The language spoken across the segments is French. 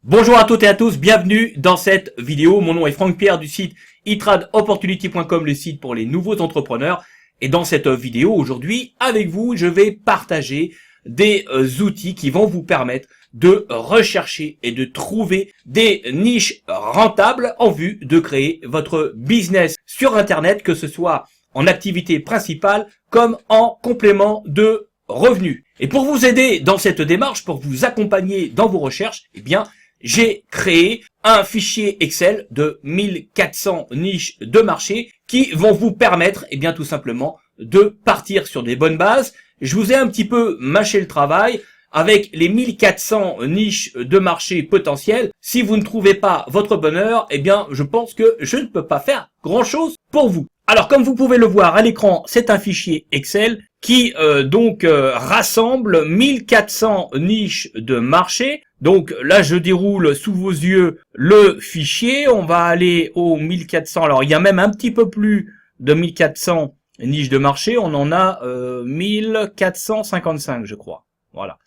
Bonjour à toutes et à tous, bienvenue dans cette vidéo. Mon nom est Franck Pierre du site eTradeOpportunity.com, le site pour les nouveaux entrepreneurs. Et dans cette vidéo aujourd'hui, avec vous, je vais partager des outils qui vont vous permettre de rechercher et de trouver des niches rentables en vue de créer votre business sur Internet, que ce soit en activité principale comme en complément de revenus. Et pour vous aider dans cette démarche, pour vous accompagner dans vos recherches, eh bien, j'ai créé un fichier Excel de 1400 niches de marché qui vont vous permettre, eh bien, tout simplement, de partir sur des bonnes bases. Je vous ai un petit peu mâché le travail avec les 1400 niches de marché potentielles. Si vous ne trouvez pas votre bonheur, eh bien, je pense que je ne peux pas faire grand chose pour vous. Alors, comme vous pouvez le voir à l'écran, c'est un fichier Excel qui rassemble 1400 niches de marché. Donc là, je déroule sous vos yeux le fichier. On va aller aux 1400. Alors, il y a même un petit peu plus de 1400 niches de marché. On en a 1455, je crois. Voilà.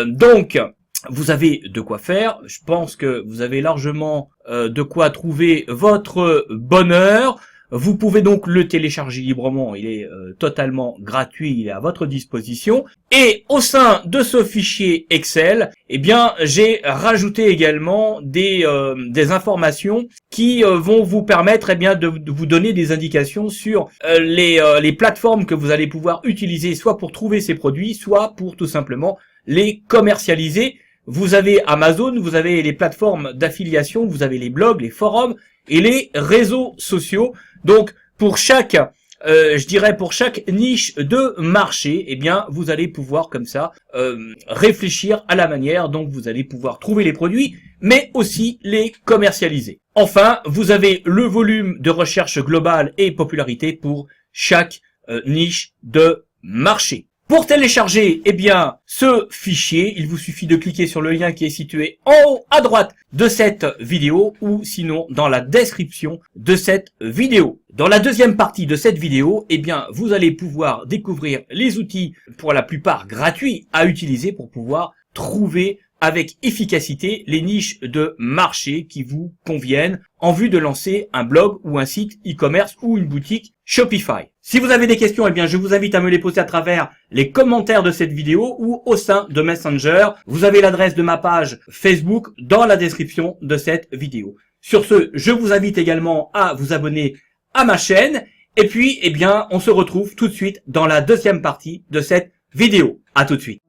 Donc, vous avez de quoi faire. Je pense que vous avez largement de quoi trouver votre bonheur. Vous pouvez donc le télécharger librement, il est totalement gratuit, il est à votre disposition. Et au sein de ce fichier Excel, eh bien, j'ai rajouté également des informations qui vont vous permettre, eh bien, de vous donner des indications sur les plateformes que vous allez pouvoir utiliser, soit pour trouver ces produits, soit pour tout simplement les commercialiser. Vous avez Amazon, vous avez les plateformes d'affiliation, vous avez les blogs, les forums et les réseaux sociaux. Donc, pour chaque, pour chaque niche de marché, eh bien, vous allez pouvoir comme ça réfléchir à la manière dont vous allez pouvoir trouver les produits, mais aussi les commercialiser. Enfin, vous avez le volume de recherche globale et popularité pour chaque niche de marché. Pour télécharger, eh bien, ce fichier, il vous suffit de cliquer sur le lien qui est situé en haut à droite de cette vidéo ou sinon dans la description de cette vidéo. Dans la deuxième partie de cette vidéo, eh bien, vous allez pouvoir découvrir les outils pour la plupart gratuits à utiliser pour pouvoir trouver avec efficacité les niches de marché qui vous conviennent en vue de lancer un blog ou un site e-commerce ou une boutique Shopify. Si vous avez des questions, eh bien, je vous invite à me les poser à travers les commentaires de cette vidéo ou au sein de Messenger. Vous avez l'adresse de ma page Facebook dans la description de cette vidéo. Sur ce, je vous invite également à vous abonner à ma chaîne. Et puis, eh bien, on se retrouve tout de suite dans la deuxième partie de cette vidéo. À tout de suite.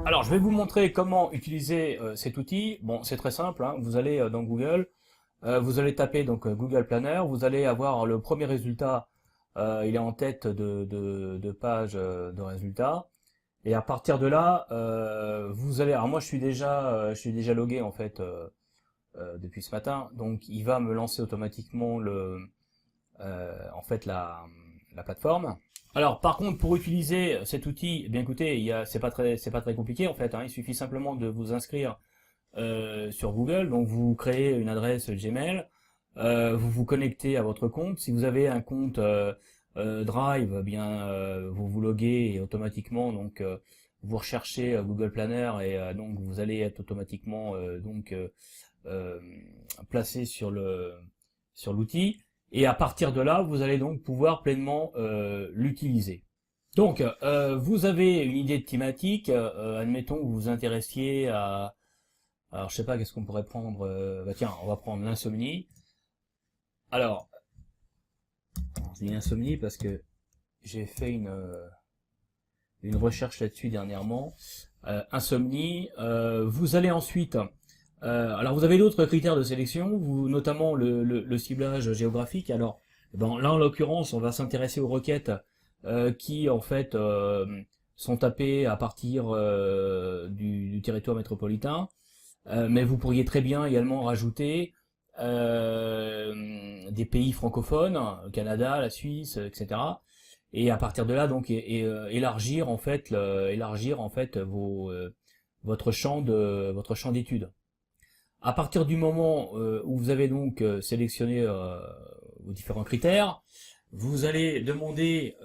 Alors, je vais vous montrer comment utiliser cet outil. Bon, c'est très simple, hein. Vous allez dans Google, vous allez taper donc Google Planner, vous allez avoir le premier résultat, il est en tête de page de résultats. Et à partir de là, vous allez. Alors moi, je suis déjà logué en fait depuis ce matin, donc il va me lancer automatiquement la plateforme. Alors, par contre, pour utiliser cet outil, eh bien écoutez, c'est pas très compliqué en fait, hein. Il suffit simplement de vous inscrire sur Google. Donc, vous créez une adresse Gmail, vous vous connectez à votre compte. Si vous avez un compte Drive, eh bien vous vous loguez et automatiquement donc vous recherchez Google Planner et donc vous allez être automatiquement placé sur l'outil. Et à partir de là, vous allez donc pouvoir pleinement l'utiliser. Donc, vous avez une idée de thématique. Admettons que vous vous intéressiez à... Alors, je sais pas, qu'est-ce qu'on pourrait prendre tiens, on va prendre l'insomnie. Alors, je dis l'insomnie parce que j'ai fait une recherche là-dessus dernièrement. Insomnie. Vous allez ensuite... alors vous avez d'autres critères de sélection, notamment le ciblage géographique. Alors, là en l'occurrence, on va s'intéresser aux requêtes qui en fait sont tapées à partir du territoire métropolitain. Mais vous pourriez très bien également rajouter des pays francophones, Canada, la Suisse, etc. Et à partir de là, donc, élargir en fait votre champ d'études. À partir du moment où vous avez donc sélectionné vos différents critères, vous allez demander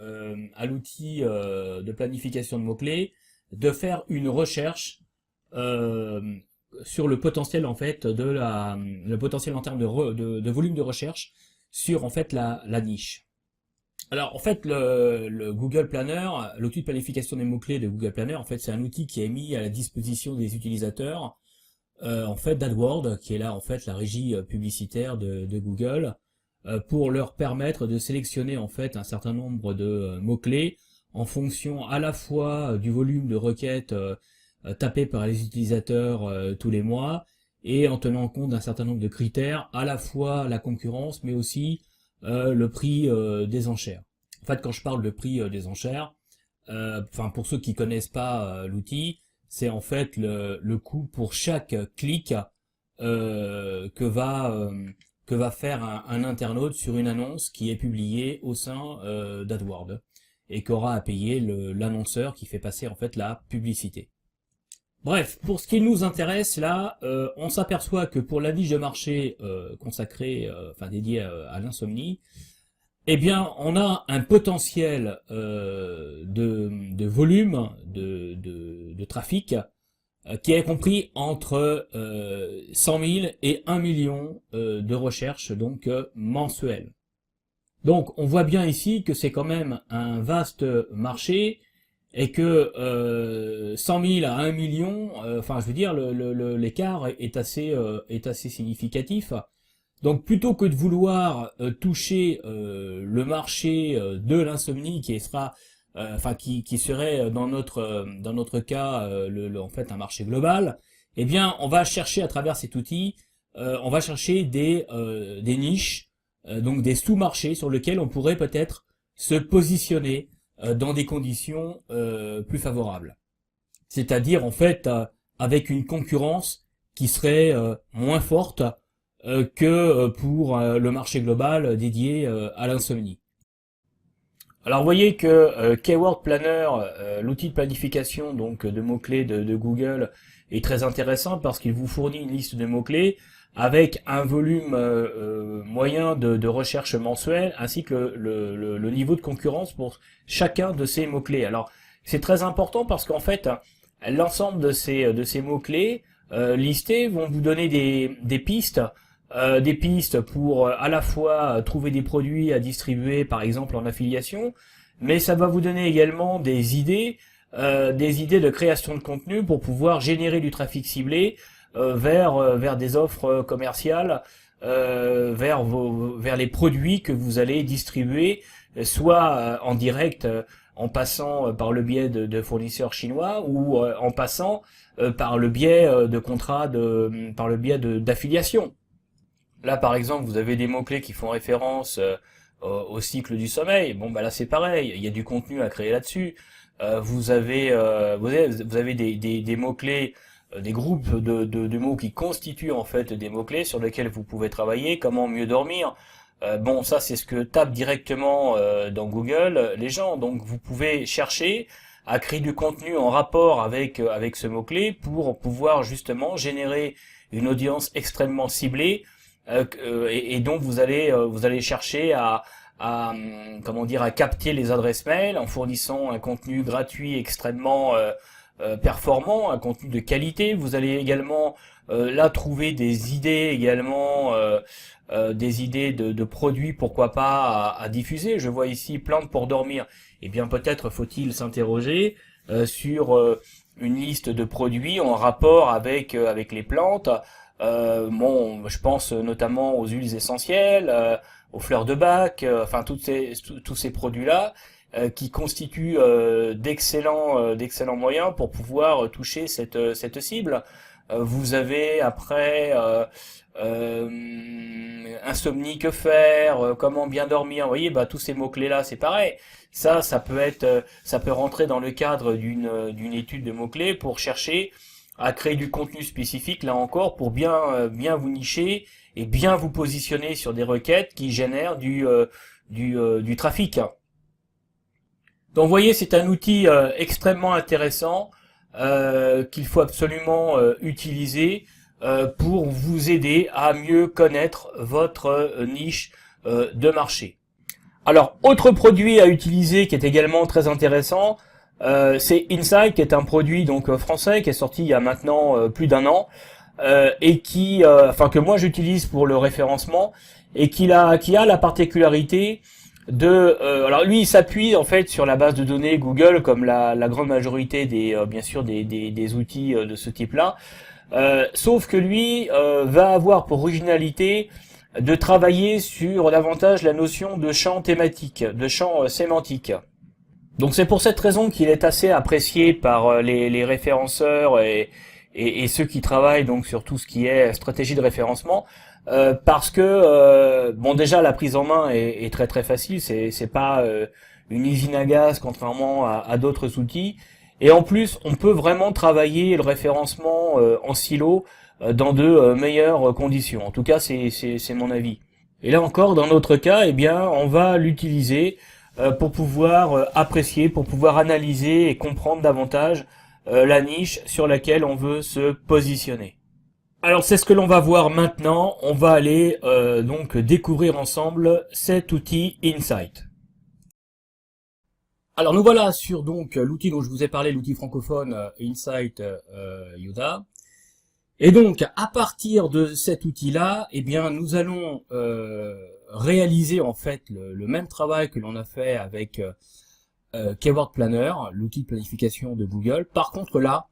à l'outil de planification de mots-clés de faire une recherche euh, sur le potentiel en fait le potentiel en termes de volume de recherche sur en fait la niche. Alors en fait le Google Planner, l'outil de planification des mots-clés de Google Planner, en fait c'est un outil qui est mis à la disposition des utilisateurs en fait d'AdWords, qui est là en fait la régie publicitaire de Google, pour leur permettre de sélectionner en fait un certain nombre de mots-clés en fonction à la fois du volume de requêtes tapées par les utilisateurs tous les mois, et en tenant compte d'un certain nombre de critères, à la fois la concurrence, mais aussi le prix des enchères. En fait, quand je parle de prix des enchères, enfin pour ceux qui connaissent pas l'outil, c'est en fait le coût pour chaque clic que va faire un internaute sur une annonce qui est publiée au sein d'AdWords et qu'aura à payer l'annonceur qui fait passer en fait la publicité. Bref, pour ce qui nous intéresse là, on s'aperçoit que pour la niche de marché consacrée, enfin dédiée à l'insomnie, eh bien, on a un potentiel de volume de trafic qui est compris entre 100 000 et 1 million de recherches donc mensuelles. Donc, on voit bien ici que c'est quand même un vaste marché et que 100 000 à 1 million, enfin, je veux dire, l'écart est assez significatif. Donc plutôt que de vouloir toucher le marché de l'insomnie qui sera enfin qui serait dans notre cas en fait un marché global, eh bien on va chercher à travers cet outil on va chercher des niches donc des sous-marchés sur lesquels on pourrait peut-être se positionner dans des conditions plus favorables. C'est-à-dire en fait avec une concurrence qui serait moins forte que pour le marché global dédié à l'insomnie. Alors vous voyez que Keyword Planner, l'outil de planification donc de mots-clés de Google, est très intéressant parce qu'il vous fournit une liste de mots-clés avec un volume moyen de recherche mensuelle ainsi que le niveau de concurrence pour chacun de ces mots-clés. Alors c'est très important parce qu'en fait l'ensemble de ces mots-clés listés vont vous donner des pistes pour à la fois trouver des produits à distribuer par exemple en affiliation, mais ça va vous donner également des idées de création de contenu pour pouvoir générer du trafic ciblé vers des offres commerciales, vers les produits que vous allez distribuer, soit en direct en passant par le biais de fournisseurs chinois ou en passant par le biais de contrats par le biais d'affiliation. Là, par exemple, vous avez des mots-clés qui font référence au cycle du sommeil. Bon, bah là, c'est pareil. Il y a du contenu à créer là-dessus. Vous avez des mots-clés, des groupes de mots qui constituent en fait des mots-clés sur lesquels vous pouvez travailler. Comment mieux dormir? Bon, ça, c'est ce que tapent directement dans Google les gens. Donc, vous pouvez chercher à créer du contenu en rapport avec ce mot-clé pour pouvoir justement générer une audience extrêmement ciblée. Et donc vous allez chercher comment dire à capter les adresses mail en fournissant un contenu gratuit extrêmement performant, un contenu de qualité. Vous allez également là trouver des idées également des idées de produits pourquoi pas à diffuser. Je vois ici plantes pour dormir. Eh bien peut-être faut-il s'interroger sur une liste de produits en rapport avec les plantes. Bon, je pense notamment aux huiles essentielles, aux fleurs de bac, enfin tous ces produits-là qui constituent d'excellents moyens pour pouvoir toucher cette cible. Vous avez après insomnie, que faire, comment bien dormir. Vous voyez, bah tous ces mots-clés-là, c'est pareil. Ça peut rentrer dans le cadre d'une étude de mots-clés pour chercher à créer du contenu spécifique, là encore, pour bien vous nicher et bien vous positionner sur des requêtes qui génèrent du trafic. Donc vous voyez, c'est un outil extrêmement intéressant qu'il faut absolument utiliser pour vous aider à mieux connaître votre niche de marché. Alors, autre produit à utiliser qui est également très intéressant, c'est Insight, qui est un produit donc français qui est sorti il y a maintenant plus d'un an et qui, enfin que moi j'utilise pour le référencement et qui a la particularité de, alors lui il s'appuie en fait sur la base de données Google comme la grande majorité des, bien sûr des outils de ce type-là. Sauf que lui va avoir pour originalité de travailler sur davantage la notion de champ thématique, de champ sémantique. Donc c'est pour cette raison qu'il est assez apprécié par les référenceurs et ceux qui travaillent donc sur tout ce qui est stratégie de référencement, parce que bon déjà la prise en main est très très facile, c'est pas une usine à gaz contrairement à d'autres outils, et en plus on peut vraiment travailler le référencement en silo dans de meilleures conditions. En tout cas c'est mon avis. Et là encore dans notre cas, eh bien on va l'utiliser pour pouvoir apprécier, pour pouvoir analyser et comprendre davantage la niche sur laquelle on veut se positionner. Alors c'est ce que l'on va voir maintenant. On va aller donc découvrir ensemble cet outil Insight. Alors nous voilà sur donc l'outil dont je vous ai parlé, l'outil francophone Insight Yoda. Et donc à partir de cet outil-là, eh bien nous allons réaliser en fait le même travail que l'on a fait avec Keyword Planner, l'outil de planification de Google. Par contre là,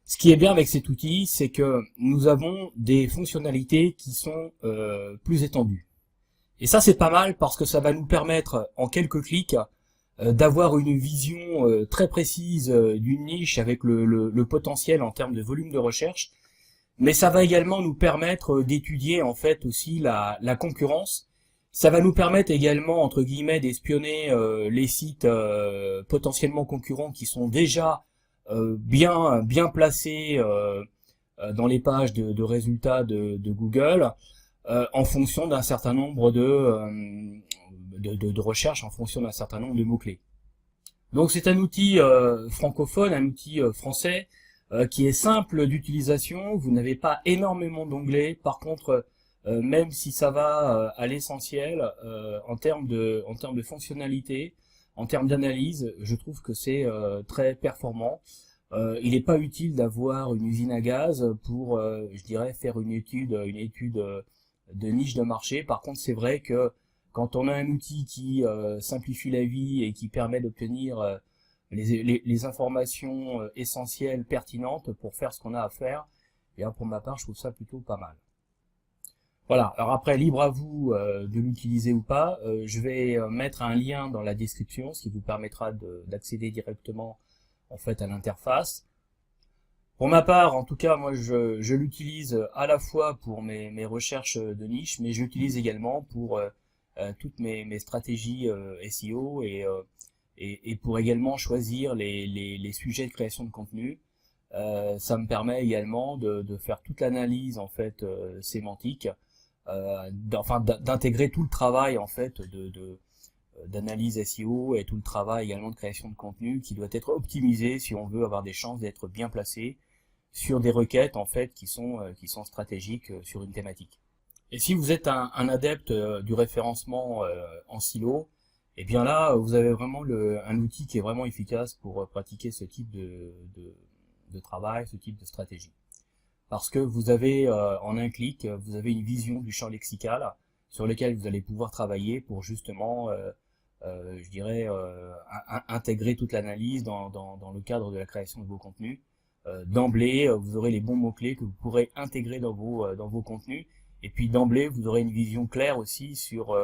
ce qui est bien avec cet outil, c'est que nous avons des fonctionnalités qui sont plus étendues. Et ça c'est pas mal parce que ça va nous permettre en quelques clics d'avoir une vision très précise d'une niche avec le potentiel en termes de volume de recherche. Mais ça va également nous permettre d'étudier en fait aussi la concurrence. Ça va nous permettre également entre guillemets d'espionner les sites potentiellement concurrents qui sont déjà bien placés dans les pages de résultats de Google en fonction d'un certain nombre de recherches, en fonction d'un certain nombre de mots-clés. Donc c'est un outil francophone, un outil français qui est simple d'utilisation. Vous n'avez pas énormément d'onglets. Par contre, même si ça va à l'essentiel en termes de fonctionnalité, en termes d'analyse, je trouve que c'est très performant. Il n'est pas utile d'avoir une usine à gaz pour, je dirais, faire une étude de niche de marché. Par contre, c'est vrai que quand on a un outil qui simplifie la vie et qui permet d'obtenir les informations essentielles, pertinentes pour faire ce qu'on a à faire, et pour ma part, je trouve ça plutôt pas mal. Voilà, alors après, libre à vous de l'utiliser ou pas. Je vais mettre un lien dans la description, ce qui vous permettra d'accéder directement en fait à l'interface. Pour ma part, en tout cas, moi je l'utilise à la fois pour mes recherches de niche, mais je l'utilise également pour toutes mes stratégies SEO et pour également choisir les sujets de création de contenu. Ça me permet également de faire toute l'analyse en fait sémantique, enfin d'intégrer tout le travail en fait d'analyse SEO et tout le travail également de création de contenu qui doit être optimisé si on veut avoir des chances d'être bien placé sur des requêtes en fait qui sont stratégiques sur une thématique. Et si vous êtes un adepte du référencement en silo, et bien là vous avez vraiment un outil qui est vraiment efficace pour pratiquer ce type de travail, ce type de stratégie. Parce que vous avez en un clic, vous avez une vision du champ lexical sur lequel vous allez pouvoir travailler pour justement je dirais intégrer toute l'analyse dans le cadre de la création de vos contenus. D'emblée, vous aurez les bons mots-clés que vous pourrez intégrer dans vos contenus, et puis d'emblée, vous aurez une vision claire aussi sur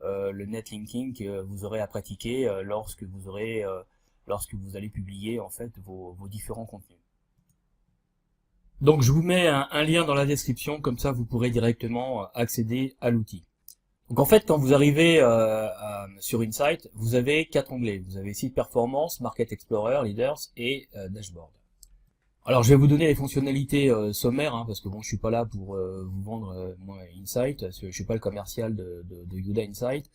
le netlinking que vous aurez à pratiquer lorsque vous allez publier en fait vos différents contenus. Donc je vous mets un lien dans la description, comme ça vous pourrez directement accéder à l'outil. Donc en fait, quand vous arrivez sur Insight, vous avez 4 onglets. Vous avez Site Performance, Market Explorer, Leaders et Dashboard. Alors je vais vous donner les fonctionnalités sommaires, hein, parce que bon, je suis pas là pour vous vendre moi Insight, parce que je suis pas le commercial de Yoda Insight.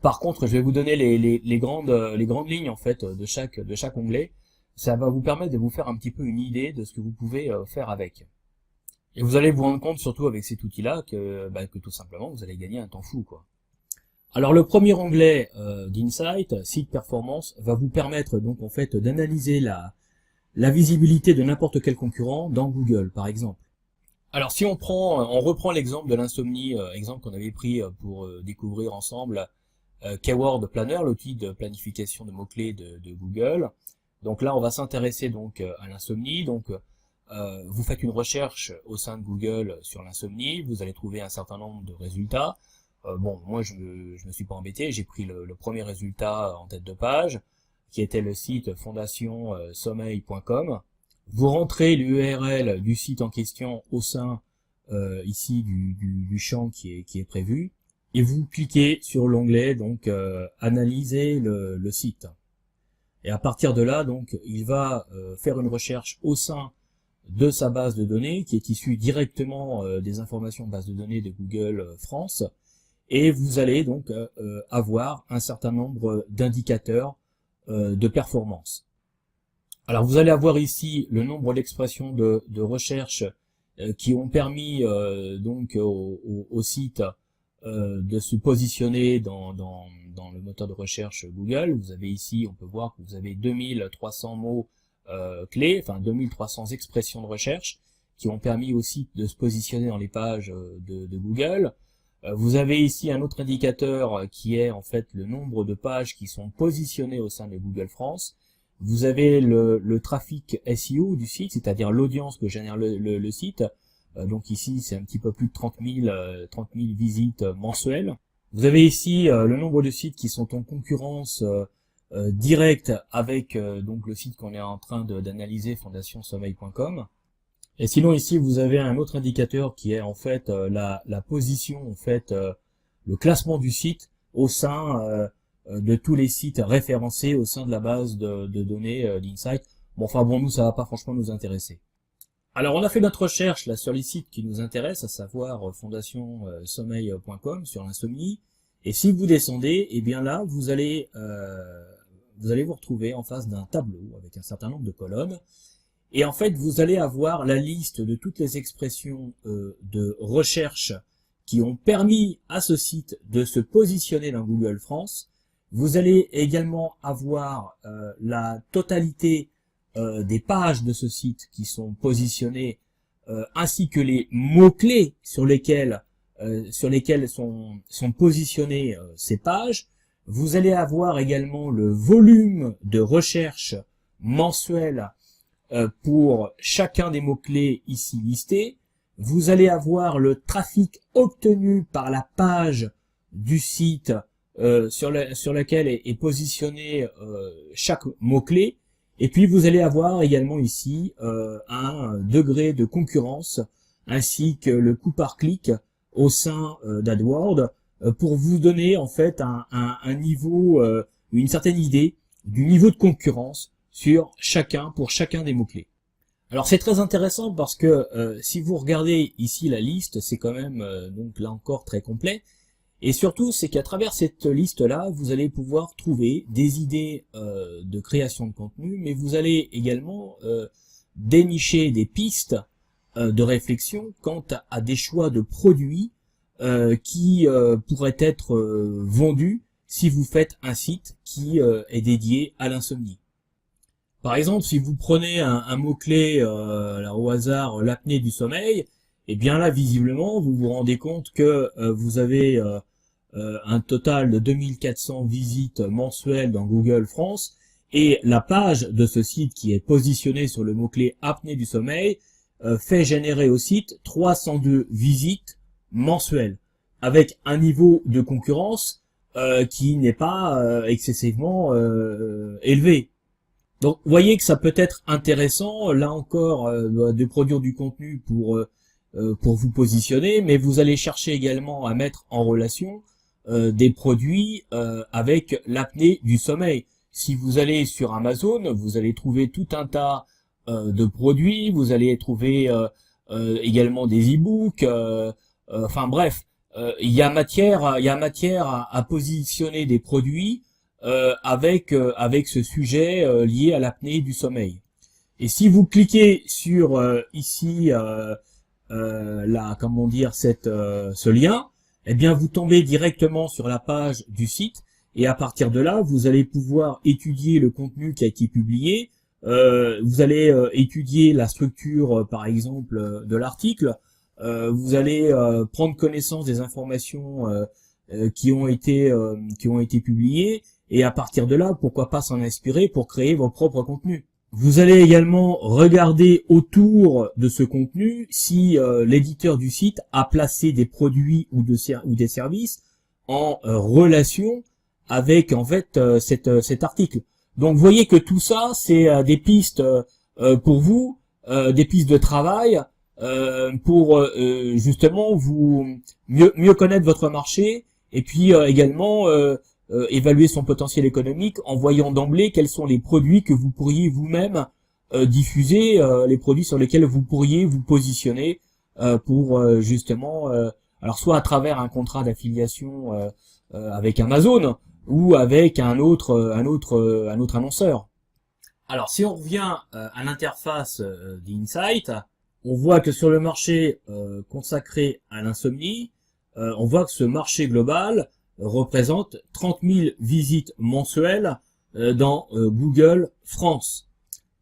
Par contre, je vais vous donner les grandes lignes en fait de chaque onglet. Ça va vous permettre de vous faire un petit peu une idée de ce que vous pouvez faire avec. Et vous allez vous rendre compte, surtout avec cet outil-là, que tout simplement vous allez gagner un temps fou, quoi. Alors le premier onglet d'Insight, Site Performance, va vous permettre donc en fait d'analyser la visibilité de n'importe quel concurrent dans Google par exemple. Alors si on reprend l'exemple de l'insomnie, exemple qu'on avait pris pour découvrir ensemble Keyword Planner, l'outil de planification de mots-clés de Google. Donc là on va s'intéresser donc à l'insomnie. Donc vous faites une recherche au sein de Google sur l'insomnie, vous allez trouver un certain nombre de résultats. Bon, moi je me suis pas embêté, j'ai pris le premier résultat en tête de page, qui était le site fondationsommeil.com. Vous rentrez l'URL du site en question au sein ici du champ qui est prévu, et vous cliquez sur l'onglet donc analyser le site. Et à partir de là, donc, il va faire une recherche au sein de sa base de données, qui est issue directement des informations de base de données de Google France, et vous allez donc avoir un certain nombre d'indicateurs de performance. Alors vous allez avoir ici le nombre d'expressions de recherche qui ont permis donc au site de se positionner dans le moteur de recherche Google. Vous avez ici, on peut voir que vous avez 2300 mots clés, enfin 2300 expressions de recherche qui ont permis au site de se positionner dans les pages de Google. Vous avez ici un autre indicateur qui est en fait le nombre de pages qui sont positionnées au sein de Google France. Vous avez le trafic SEO du site, c'est-à-dire l'audience que génère le site. Donc ici, c'est un petit peu plus de 30 000 visites mensuelles. Vous avez ici le nombre de sites qui sont en concurrence directe avec donc le site qu'on est en train d'analyser, fondationsommeil.com. Et sinon ici vous avez un autre indicateur qui est en fait la position, en fait le classement du site au sein de tous les sites référencés au sein de la base de données d'Insight. Bon, enfin bon, nous ça va pas franchement nous intéresser. Alors on a fait notre recherche là sur les sites qui nous intéressent, à savoir fondationsommeil.com sur l'insomnie. Et si vous descendez, et bien là vous allez vous retrouver en face d'un tableau avec un certain nombre de colonnes. Et en fait, vous allez avoir la liste de toutes les expressions de recherche qui ont permis à ce site de se positionner dans Google France. Vous allez également avoir la totalité des pages de ce site qui sont positionnées, ainsi que les mots-clés sur lesquels sont positionnées ces pages. Vous allez avoir également le volume de recherche mensuel pour chacun des mots-clés ici listés. Vous allez avoir le trafic obtenu par la page du site sur laquelle est positionné chaque mot-clé. Et puis vous allez avoir également ici un degré de concurrence ainsi que le coût par clic au sein d'AdWords pour vous donner en fait un niveau, une certaine idée du niveau de concurrence pour chacun des mots-clés. Alors c'est très intéressant parce que si vous regardez ici la liste, c'est quand même donc là encore très complet. Et surtout, c'est qu'à travers cette liste-là, vous allez pouvoir trouver des idées de création de contenu, mais vous allez également dénicher des pistes de réflexion quant à des choix de produits qui pourraient être vendus si vous faites un site qui est dédié à l'insomnie. Par exemple, si vous prenez un mot-clé au hasard, l'apnée du sommeil, et bien là, visiblement, vous vous rendez compte que vous avez un total de 2400 visites mensuelles dans Google France, et la page de ce site qui est positionnée sur le mot-clé apnée du sommeil fait générer au site 302 visites mensuelles, avec un niveau de concurrence qui n'est pas excessivement élevé. Donc, vous voyez que ça peut être intéressant, là encore, de produire du contenu pour vous positionner, mais vous allez chercher également à mettre en relation des produits avec l'apnée du sommeil. Si vous allez sur Amazon, vous allez trouver tout un tas de produits, vous allez trouver également des e-books, enfin bref, il y a matière à positionner des produits avec ce sujet lié à l'apnée du sommeil. Et si vous cliquez sur ici comment dire ce lien, eh bien vous tombez directement sur la page du site, et à partir de là, vous allez pouvoir étudier le contenu qui a été publié, vous allez étudier la structure, par exemple, de l'article, vous allez prendre connaissance des informations qui ont été publiées, et à partir de là, pourquoi pas s'en inspirer pour créer vos propres contenus. Vous allez également regarder autour de ce contenu si l'éditeur du site a placé des produits ou des services en relation avec en fait cet article. Donc vous voyez que tout ça c'est des pistes pour vous, des pistes de travail pour justement vous mieux connaître votre marché, et puis également évaluer son potentiel économique en voyant d'emblée quels sont les produits que vous pourriez vous-même diffuser, les produits sur lesquels vous pourriez vous positionner pour justement alors soit à travers un contrat d'affiliation avec Amazon ou avec un autre annonceur. Alors si on revient à l'interface d'Insight, on voit que sur le marché consacré à l'insomnie, on voit que ce marché global représente 30 000 visites mensuelles dans Google France.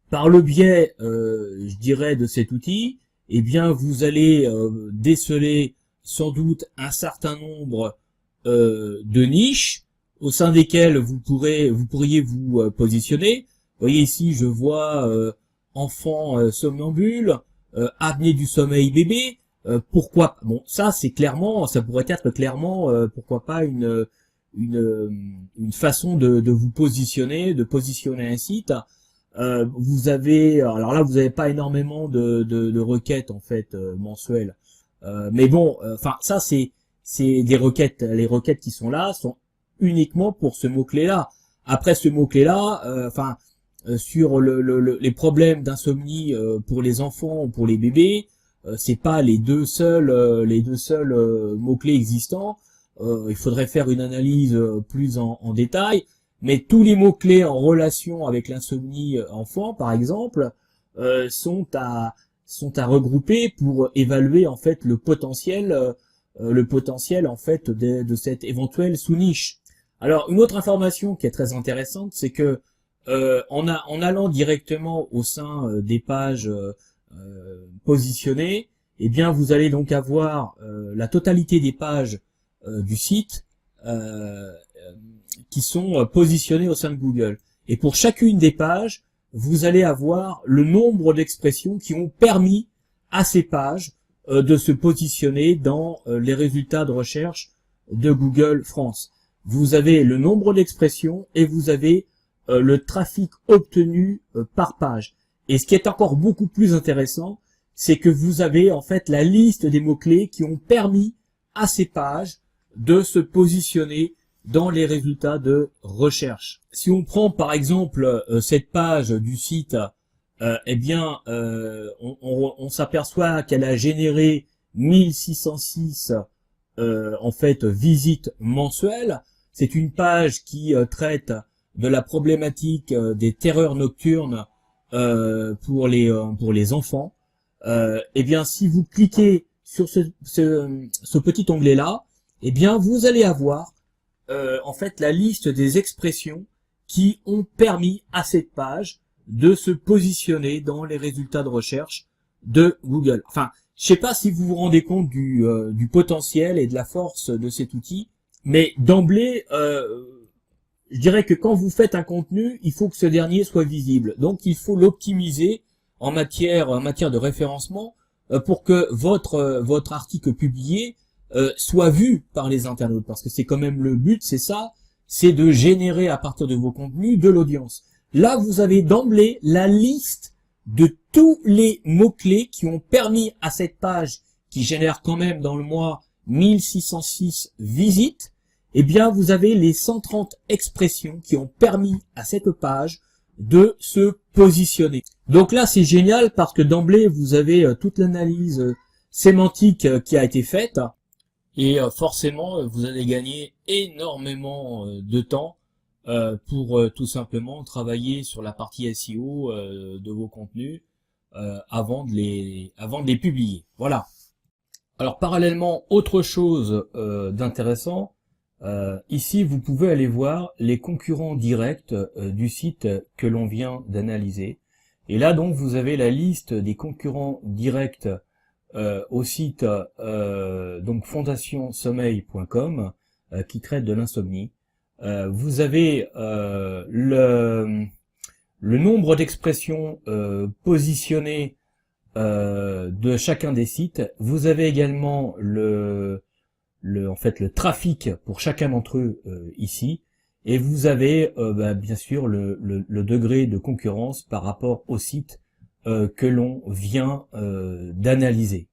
Par le biais, je dirais, de cet outil, eh bien, vous allez déceler sans doute un certain nombre de niches au sein desquelles vous pourriez vous positionner. Vous voyez ici, je vois enfant somnambule, apnée du sommeil bébé. Pourquoi? Bon, ça c'est clairement, ça pourrait être clairement, pourquoi pas une façon de vous positionner, de positionner un site. Vous avez, alors là vous n'avez pas énormément de requêtes en fait mensuelles, mais bon, enfin ça c'est des requêtes, les requêtes qui sont là sont uniquement pour ce mot-clé là. Après ce mot-clé là, sur les problèmes d'insomnie pour les enfants ou pour les bébés, c'est pas les deux seuls mots-clés existants. Il faudrait faire une analyse plus en détail, mais tous les mots-clés en relation avec l'insomnie enfant, par exemple, sont à regrouper pour évaluer en fait le potentiel en fait de cette éventuelle sous-niche. Alors une autre information qui est très intéressante, c'est que en allant directement au sein des pages positionnées, eh bien vous allez donc avoir la totalité des pages du site qui sont positionnées au sein de Google. Et pour chacune des pages, vous allez avoir le nombre d'expressions qui ont permis à ces pages de se positionner dans les résultats de recherche de Google France. Vous avez le nombre d'expressions et vous avez le trafic obtenu par page. Et ce qui est encore beaucoup plus intéressant, c'est que vous avez en fait la liste des mots-clés qui ont permis à ces pages de se positionner dans les résultats de recherche. Si on prend par exemple cette page du site, eh bien on s'aperçoit qu'elle a généré 1606 en fait visites mensuelles. C'est une page qui traite de la problématique des terreurs nocturnes pour les enfants. Eh bien si vous cliquez sur ce petit onglet là, eh bien vous allez avoir en fait la liste des expressions qui ont permis à cette page de se positionner dans les résultats de recherche de Google. Enfin, je sais pas si vous vous rendez compte du potentiel et de la force de cet outil, mais d'emblée, je dirais que quand vous faites un contenu, il faut que ce dernier soit visible. Donc il faut l'optimiser en matière de référencement pour que votre article publié soit vu par les internautes, parce que c'est quand même le but, c'est ça, c'est de générer à partir de vos contenus de l'audience. Là, vous avez d'emblée la liste de tous les mots-clés qui ont permis à cette page, qui génère quand même dans le mois 1606 visites, eh bien, vous avez les 130 expressions qui ont permis à cette page de se positionner. Donc là, c'est génial parce que d'emblée, vous avez toute l'analyse sémantique qui a été faite. Et forcément, vous allez gagner énormément de temps pour tout simplement travailler sur la partie SEO de vos contenus avant de les publier. Voilà. Alors parallèlement, autre chose d'intéressant, ici vous pouvez aller voir les concurrents directs du site que l'on vient d'analyser. Et là donc vous avez la liste des concurrents directs au site donc fondationsommeil.com qui traite de l'insomnie. Vous avez le nombre d'expressions positionnées de chacun des sites. Vous avez également en fait le trafic pour chacun d'entre eux ici, et vous avez bien sûr le degré de concurrence par rapport au site que l'on vient d'analyser.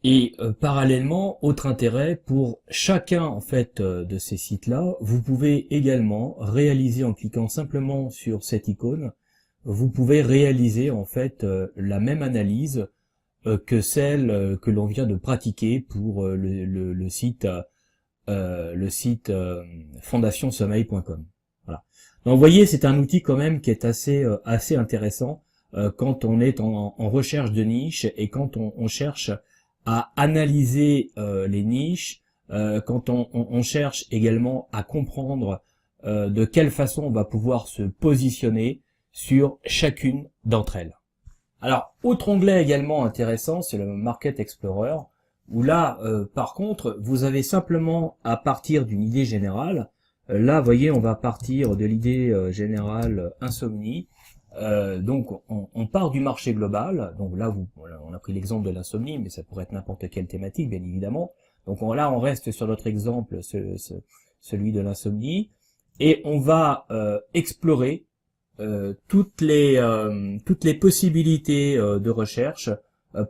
Et parallèlement, autre intérêt, pour chacun en fait de ces sites-là, vous pouvez également réaliser en cliquant simplement sur cette icône, vous pouvez réaliser en fait la même analyse que celle que l'on vient de pratiquer pour le site fondationsommeil.com. Voilà. Donc vous voyez, c'est un outil quand même qui est assez intéressant quand on est en recherche de niche et quand on cherche à analyser les niches, quand on cherche également à comprendre de quelle façon on va pouvoir se positionner sur chacune d'entre elles. Alors, autre onglet également intéressant, c'est le Market Explorer, où là, par contre, vous avez simplement à partir d'une idée générale. Là, vous voyez, on va partir de l'idée générale insomnie. Donc, on part du marché global. Donc là, voilà, on a pris l'exemple de l'insomnie, mais ça pourrait être n'importe quelle thématique, bien évidemment. Donc là, on reste sur notre exemple, celui de l'insomnie, et on va explorer toutes les possibilités de recherche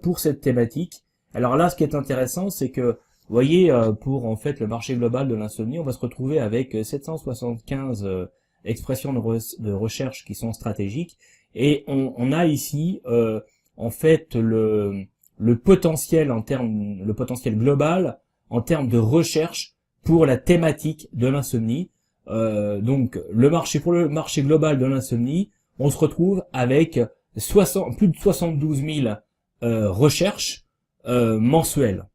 pour cette thématique. Alors là, ce qui est intéressant, c'est que, vous voyez, pour en fait le marché global de l'insomnie, on va se retrouver avec 775 expressions de recherche qui sont stratégiques, et on a ici en fait le potentiel le potentiel global en termes de recherche pour la thématique de l'insomnie. Donc pour le marché global de l'insomnie, on se retrouve avec plus de 72 000 recherches mensuelles.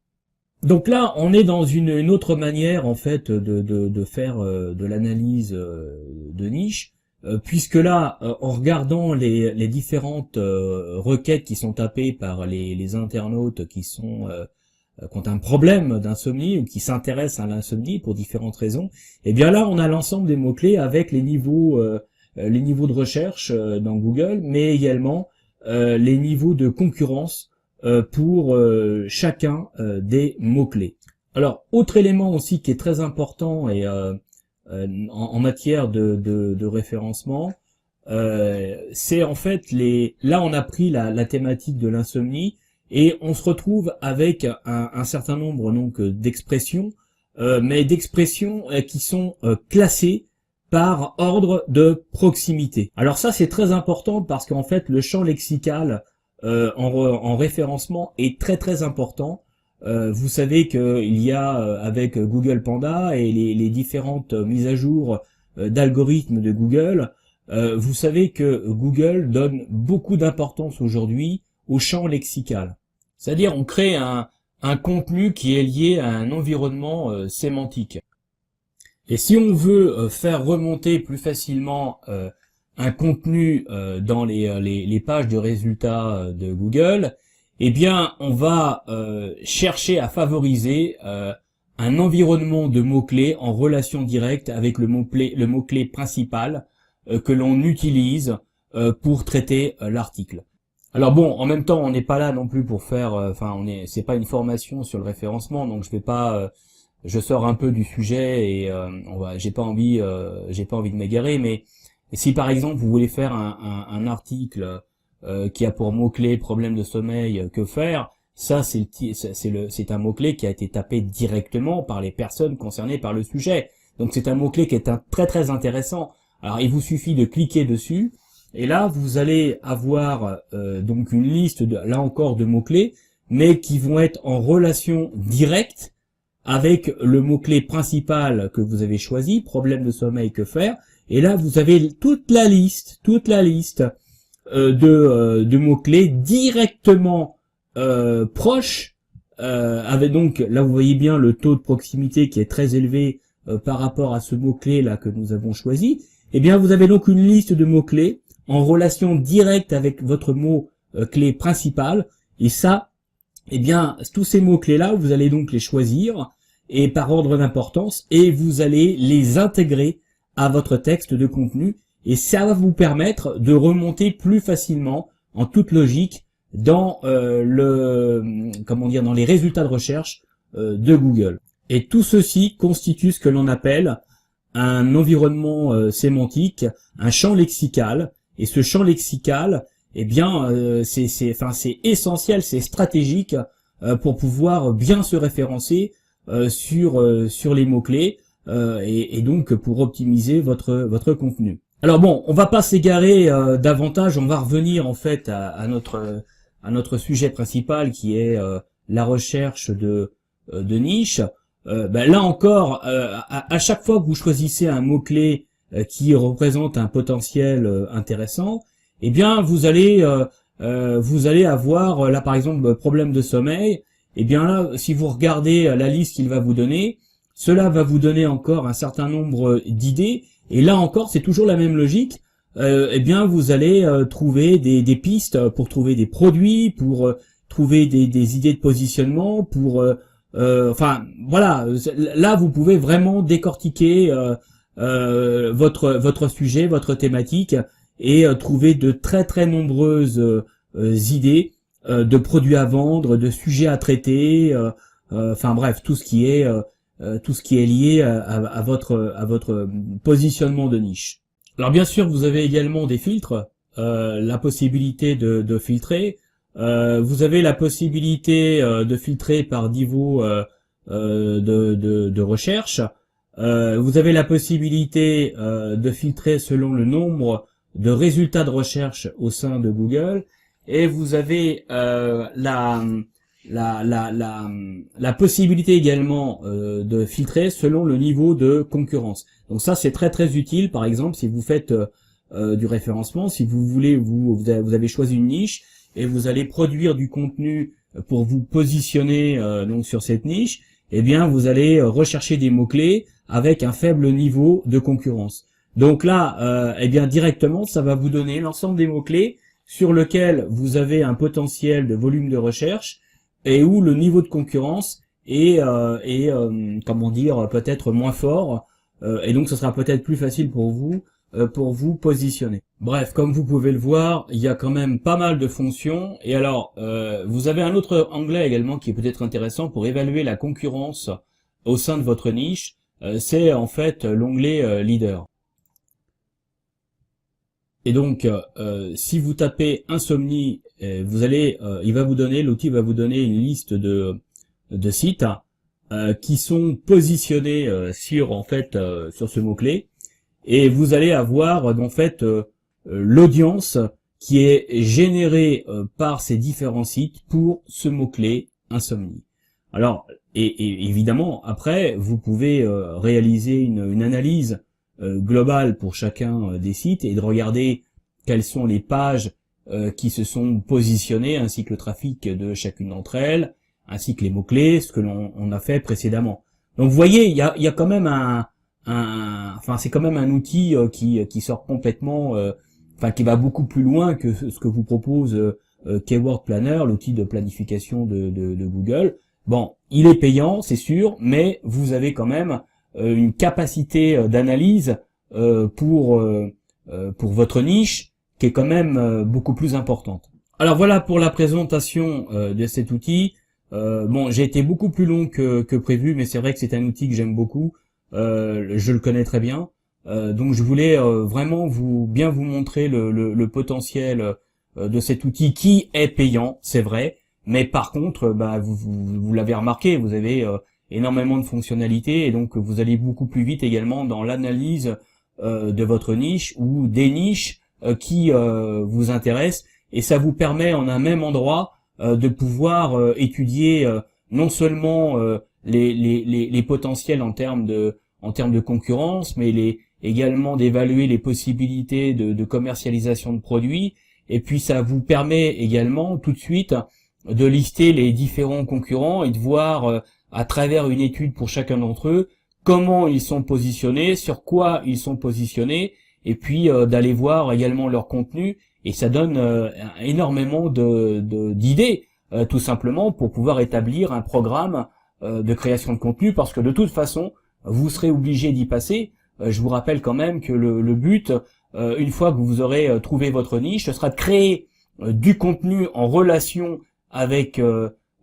Donc là, on est dans une autre manière en fait de faire de l'analyse de niche, puisque là, en regardant les différentes requêtes qui sont tapées par les internautes qui ont un problème d'insomnie ou qui s'intéressent à l'insomnie pour différentes raisons, et bien là, on a l'ensemble des mots-clés avec les niveaux de recherche dans Google, mais également les niveaux de concurrence pour chacun des mots-clés. Alors, autre élément aussi qui est très important et en matière de référencement, c'est en fait là on a pris la thématique de l'insomnie et on se retrouve avec un certain nombre donc d'expressions, mais d'expressions qui sont classées par ordre de proximité. Alors ça c'est très important parce qu'en fait le champ lexical en référencement est très important. Vous savez qu'il y a avec Google Panda et les différentes mises à jour d'algorithmes de Google, vous savez que Google donne beaucoup d'importance aujourd'hui au champ lexical. C'est-à-dire on crée un contenu qui est lié à un environnement sémantique. Et si on veut faire remonter plus facilement un contenu dans les pages de résultats de Google, eh bien, on va chercher à favoriser un environnement de mots-clés en relation directe avec le mot-clé principal que l'on utilise pour traiter l'article. Alors bon, en même temps, on n'est pas là non plus pour faire, c'est pas une formation sur le référencement, donc je sors un peu du sujet et j'ai pas envie de m'égarer, mais si par exemple vous voulez faire un article qui a pour mot-clé problème de sommeil, que faire, ça c'est un mot-clé qui a été tapé directement par les personnes concernées par le sujet. Donc c'est un mot-clé qui est très intéressant. Alors il vous suffit de cliquer dessus et là vous allez avoir donc une liste là encore de mots-clés, mais qui vont être en relation directe avec le mot-clé principal que vous avez choisi, problème de sommeil, que faire. Et là vous avez toute la liste de mots-clés directement proches avec donc, là vous voyez bien le taux de proximité qui est très élevé par rapport à ce mot-clé là que nous avons choisi, eh bien vous avez donc une liste de mots-clés en relation directe avec votre mot clé principal, et ça, eh bien tous ces mots-clés là, vous allez donc les choisir, et par ordre d'importance, et vous allez les intégrer à votre texte de contenu, et ça va vous permettre de remonter plus facilement, en toute logique, dans dans les résultats de recherche de Google. Et tout ceci constitue ce que l'on appelle un environnement sémantique, un champ lexical. Et ce champ lexical, eh bien, c'est essentiel, c'est stratégique pour pouvoir bien se référencer sur les mots-clés et donc pour optimiser votre contenu. Alors bon, on va pas s'égarer davantage, on va revenir en fait à notre sujet principal qui est la recherche de niche. Là encore, à chaque fois que vous choisissez un mot-clé qui représente un potentiel intéressant, eh bien vous allez avoir là par exemple problème de sommeil. Eh bien là, si vous regardez la liste qu'il va vous donner, cela va vous donner encore un certain nombre d'idées. Et là encore, c'est toujours la même logique. Eh bien, vous allez trouver des pistes pour trouver des produits, pour trouver des idées de positionnement, enfin, voilà. Là, vous pouvez vraiment décortiquer votre sujet, votre thématique, et trouver de très très nombreuses idées de produits à vendre, de sujets à traiter. Enfin bref, tout ce qui est lié à votre positionnement de niche. Alors bien sûr, vous avez également des filtres, la possibilité de filtrer. Vous avez la possibilité de filtrer par niveau de recherche. Vous avez la possibilité de filtrer selon le nombre de résultats de recherche au sein de Google. Et vous avez la possibilité également de filtrer selon le niveau de concurrence. Donc ça c'est très très utile. Par exemple, si vous faites du référencement, si vous voulez vous avez choisi une niche et vous allez produire du contenu pour vous positionner donc sur cette niche, eh bien vous allez rechercher des mots clés avec un faible niveau de concurrence. Donc là, eh bien directement, ça va vous donner l'ensemble des mots clés sur lequel vous avez un potentiel de volume de recherche et où le niveau de concurrence est comment dire, peut-être moins fort, et donc ce sera peut-être plus facile pour vous positionner. Bref, comme vous pouvez le voir, il y a quand même pas mal de fonctions. Et alors, vous avez un autre onglet également qui est peut-être intéressant pour évaluer la concurrence au sein de votre niche. C'est en fait l'onglet leader. Et donc, si vous tapez insomnie, l'outil va vous donner une liste de sites qui sont positionnés sur ce mot-clé, et vous allez avoir en fait l'audience qui est générée par ces différents sites pour ce mot-clé insomnie. Alors, et évidemment, après, vous pouvez réaliser une analyse globale pour chacun des sites et de regarder quelles sont les pages qui se sont positionnées, ainsi que le trafic de chacune d'entre elles, ainsi que les mots-clés, ce que l'on a fait précédemment. Donc vous voyez, il y a quand même c'est quand même un outil qui sort complètement, qui va beaucoup plus loin que ce que vous propose Keyword Planner, l'outil de planification de Google. Bon, il est payant, c'est sûr, mais vous avez quand même une capacité d'analyse pour votre niche qui est quand même beaucoup plus importante. Alors voilà pour la présentation de cet outil. Bon, j'ai été beaucoup plus long que prévu, mais c'est vrai que c'est un outil que j'aime beaucoup. Je le connais très bien, donc je voulais vraiment bien vous montrer le potentiel de cet outil qui est payant, c'est vrai, mais par contre, vous l'avez remarqué, vous avez énormément de fonctionnalités, et donc vous allez beaucoup plus vite également dans l'analyse de votre niche ou des niches qui vous intéressent, et ça vous permet en un même endroit de pouvoir étudier non seulement les potentiels en termes de concurrence, mais également d'évaluer les possibilités de commercialisation de produits, et puis ça vous permet également tout de suite de lister les différents concurrents et de voir à travers une étude pour chacun d'entre eux comment ils sont positionnés, sur quoi ils sont positionnés, et puis d'aller voir également leur contenu, et ça donne énormément d'idées, tout simplement pour pouvoir établir un programme de création de contenu, parce que de toute façon, vous serez obligé d'y passer. Je vous rappelle quand même que le but, une fois que vous aurez trouvé votre niche, ce sera de créer du contenu en relation avec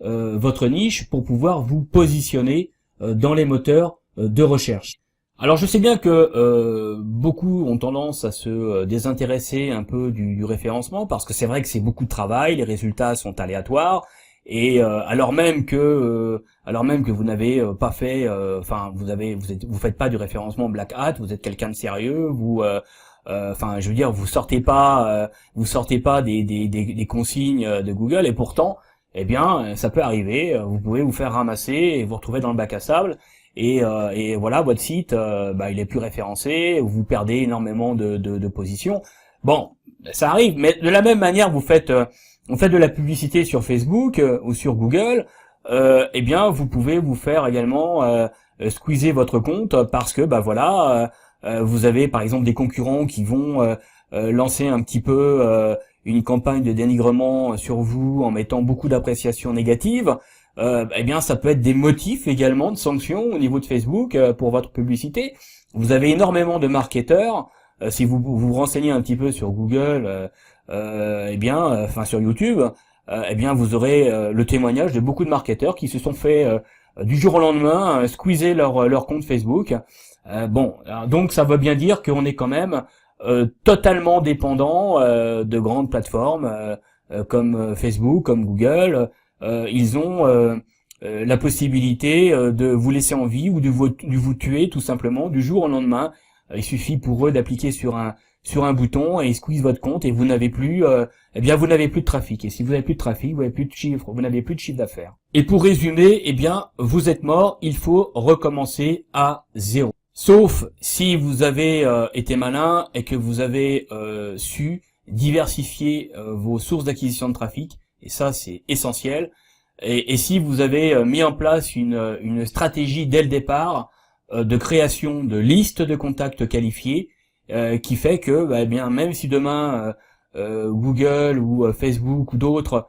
votre niche pour pouvoir vous positionner dans les moteurs de recherche. Alors je sais bien que beaucoup ont tendance à se désintéresser un peu du référencement, parce que c'est vrai que c'est beaucoup de travail, les résultats sont aléatoires, et alors même que vous n'avez pas fait, vous faites pas du référencement black hat, vous êtes quelqu'un de sérieux, je veux dire, vous sortez pas des consignes de Google, et pourtant, eh bien, ça peut arriver, vous pouvez vous faire ramasser et vous retrouver dans le bac à sable, et voilà, votre site, il est plus référencé, vous perdez énormément de positions. Bon, ça arrive, mais de la même manière, vous faites de la publicité sur Facebook ou sur Google, eh bien, vous pouvez vous faire également squeezer votre compte, parce que, vous avez par exemple des concurrents qui vont lancer un petit peu une campagne de dénigrement sur vous en mettant beaucoup d'appréciations négatives. Eh bien, ça peut être des motifs également de sanctions au niveau de Facebook pour votre publicité. Vous avez énormément de marketeurs. Si vous vous renseignez un petit peu sur Google, sur YouTube, eh bien, vous aurez le témoignage de beaucoup de marketeurs qui se sont fait du jour au lendemain squeezer leur compte Facebook. Donc ça veut bien dire qu'on est quand même totalement dépendant de grandes plateformes comme Facebook, comme Google. Ils ont la possibilité de vous laisser en vie ou de vous tuer tout simplement du jour au lendemain. Il suffit pour eux d'appliquer sur un bouton et ils squeezent votre compte, et vous n'avez plus vous n'avez plus de trafic. Et si vous n'avez plus de trafic, vous n'avez plus de chiffre, vous n'avez plus de chiffre d'affaires. Et pour résumer, vous êtes mort, il faut recommencer à zéro. Sauf si vous avez été malin et que vous avez su diversifier vos sources d'acquisition de trafic, et ça c'est essentiel. Et si vous avez mis en place une stratégie dès le départ de création de listes de contacts qualifiés, qui fait que même si demain Google ou Facebook ou d'autres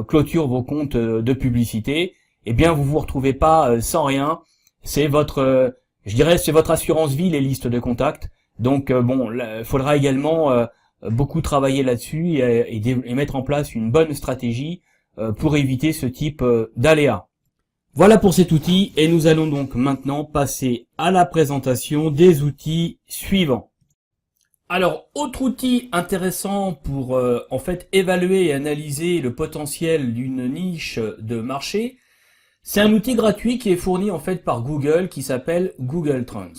clôturent vos comptes de publicité, eh bien vous vous retrouvez pas sans rien. C'est votre assurance vie, les listes de contacts. Donc il faudra également beaucoup travailler là-dessus et mettre en place une bonne stratégie pour éviter ce type d'aléas. Voilà pour cet outil, et nous allons donc maintenant passer à la présentation des outils suivants. Alors, autre outil intéressant pour évaluer et analyser le potentiel d'une niche de marché, c'est un outil gratuit qui est fourni par Google, qui s'appelle Google Trends.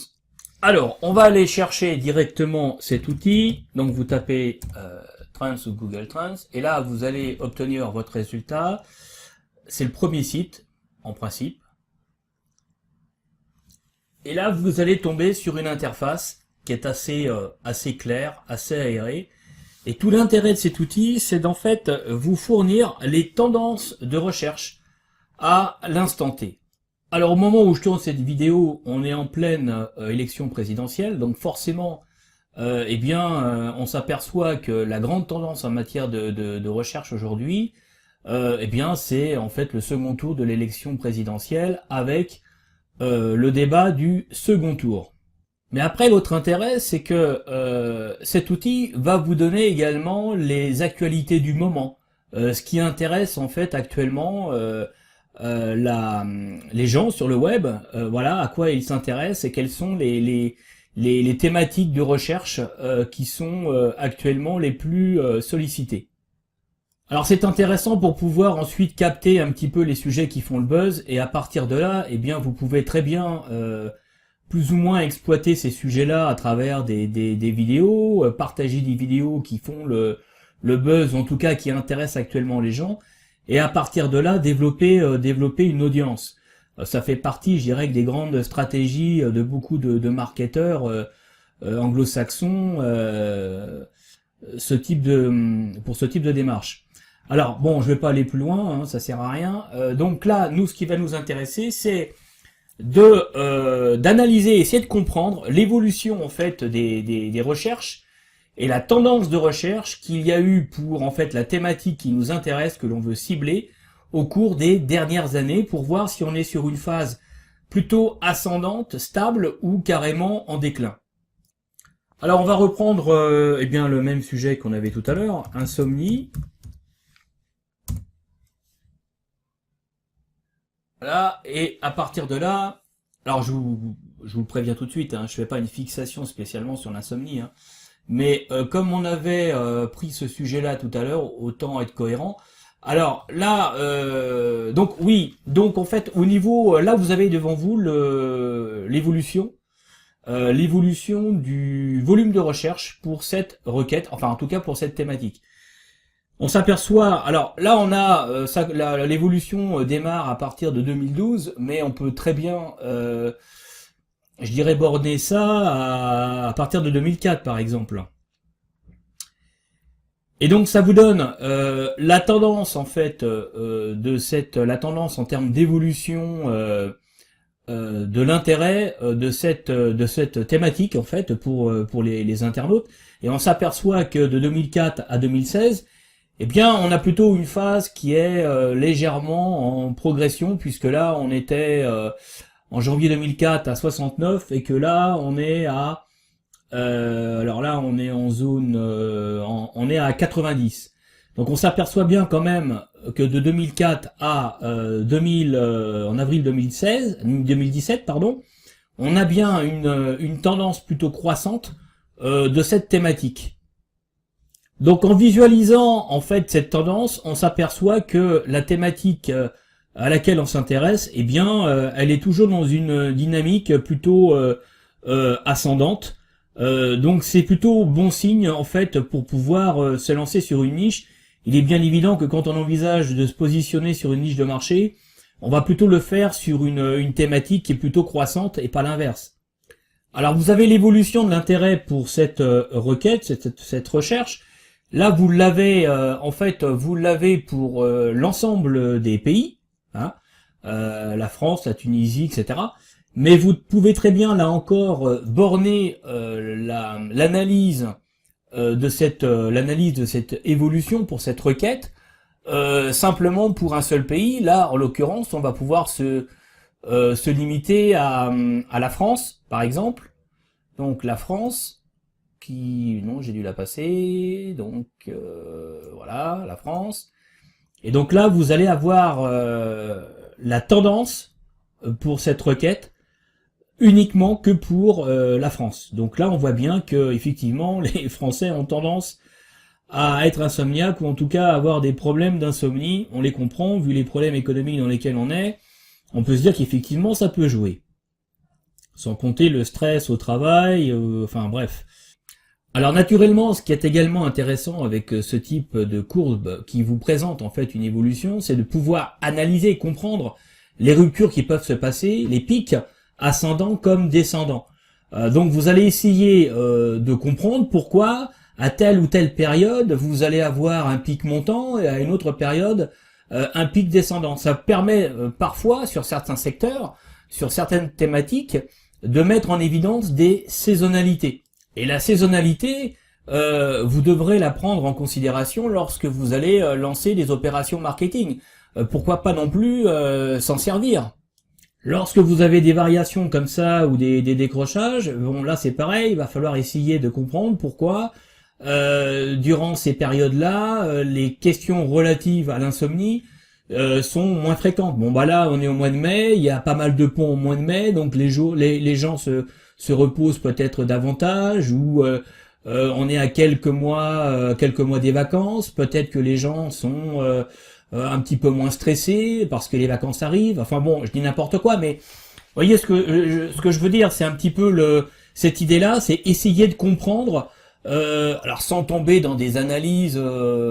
Alors, on va aller chercher directement cet outil. Donc vous tapez Trends ou Google Trends, et là vous allez obtenir votre résultat. C'est le premier site en principe. Et là vous allez tomber sur une interface qui est assez claire, assez aérée. Et tout l'intérêt de cet outil, c'est d'en fait vous fournir les tendances de recherche à l'instant T. Alors au moment où je tourne cette vidéo, on est en pleine élection présidentielle, donc forcément, on s'aperçoit que la grande tendance en matière de recherche aujourd'hui, c'est en fait le second tour de l'élection présidentielle avec le débat du second tour. Mais après, l'autre intérêt, c'est que cet outil va vous donner également les actualités du moment, ce qui intéresse en fait actuellement les gens sur le web, à quoi ils s'intéressent et quelles sont les thématiques de recherche qui sont actuellement les plus sollicitées. Alors c'est intéressant pour pouvoir ensuite capter un petit peu les sujets qui font le buzz, et à partir de là, vous pouvez très bien plus ou moins exploiter ces sujets-là à travers des vidéos, partager des vidéos qui font le buzz, en tout cas qui intéressent actuellement les gens, et à partir de là développer une audience. Ça fait partie, je dirais, des grandes stratégies de beaucoup de marketeurs anglo-saxons pour ce type de démarche. Alors bon, je vais pas aller plus loin, hein, ça sert à rien. Donc là, nous, ce qui va nous intéresser, c'est d'analyser, essayer de comprendre l'évolution en fait des recherches et la tendance de recherche qu'il y a eu pour en fait la thématique qui nous intéresse, que l'on veut cibler au cours des dernières années, pour voir si on est sur une phase plutôt ascendante, stable ou carrément en déclin. Alors on va reprendre eh bien le même sujet qu'on avait tout à l'heure, insomnie. Voilà, et à partir de là, alors je vous le préviens tout de suite, hein, je fais pas une fixation spécialement sur l'insomnie, hein, mais comme on avait pris ce sujet-là tout à l'heure, autant être cohérent. Alors là, donc oui, donc en fait au niveau, là vous avez devant vous l'évolution du volume de recherche pour cette requête, enfin en tout cas pour cette thématique. On s'aperçoit, alors là on a l'évolution démarre à partir de 2012, mais on peut très bien, je dirais borner ça à partir de 2004 par exemple. Et donc ça vous donne la tendance en fait la tendance en termes d'évolution de l'intérêt de cette thématique en fait pour les internautes. Et on s'aperçoit que de 2004 à 2016, eh bien, on a plutôt une phase qui est légèrement en progression, puisque là, on était en janvier 2004 à 69, et que là, on est à alors là, on est en zone, on est à 90. Donc, on s'aperçoit bien quand même que de 2004 à 2000, en avril 2017, pardon, on a bien une tendance plutôt croissante de cette thématique. Donc en visualisant en fait cette tendance, on s'aperçoit que la thématique à laquelle on s'intéresse, eh bien, elle est toujours dans une dynamique plutôt ascendante. Donc c'est plutôt bon signe en fait pour pouvoir se lancer sur une niche. Il est bien évident que quand on envisage de se positionner sur une niche de marché, on va plutôt le faire sur une thématique qui est plutôt croissante et pas l'inverse. Alors vous avez l'évolution de l'intérêt pour cette requête, cette recherche. Là, vous l'avez en fait, vous l'avez pour l'ensemble des pays, hein, la France, la Tunisie, etc. Mais vous pouvez très bien, là encore, borner l'analyse de cette évolution pour cette requête simplement pour un seul pays. Là, en l'occurrence, on va pouvoir se limiter à la France, par exemple. Donc la France. Non, j'ai dû la passer, donc voilà, la France. Et donc là, vous allez avoir la tendance pour cette requête uniquement que pour la France. Donc là, on voit bien que effectivement, les Français ont tendance à être insomniaques, ou en tout cas à avoir des problèmes d'insomnie. On les comprend, vu les problèmes économiques dans lesquels on est. On peut se dire qu'effectivement, ça peut jouer. Sans compter le stress au travail, enfin bref. Alors naturellement, ce qui est également intéressant avec ce type de courbe qui vous présente en fait une évolution, c'est de pouvoir analyser et comprendre les ruptures qui peuvent se passer, les pics ascendants comme descendants. Donc vous allez essayer de comprendre pourquoi à telle ou telle période vous allez avoir un pic montant et à une autre période un pic descendant. Ça permet parfois sur certains secteurs, sur certaines thématiques, de mettre en évidence des saisonnalités. Et la saisonnalité, vous devrez la prendre en considération lorsque vous allez lancer des opérations marketing. Pourquoi pas non plus s'en servir. Lorsque vous avez des variations comme ça ou des décrochages, bon là c'est pareil, il va falloir essayer de comprendre pourquoi durant ces périodes-là, les questions relatives à l'insomnie sont moins fréquentes. Bon bah là on est au mois de mai, il y a pas mal de ponts au mois de mai, donc les gens se reposent peut-être davantage, ou on est à quelques mois des vacances, peut-être que les gens sont un petit peu moins stressés parce que les vacances arrivent. Enfin bon, je dis n'importe quoi, mais vous voyez ce que je veux dire, c'est un petit peu cette idée-là, c'est essayer de comprendre. Alors sans tomber dans des analyses,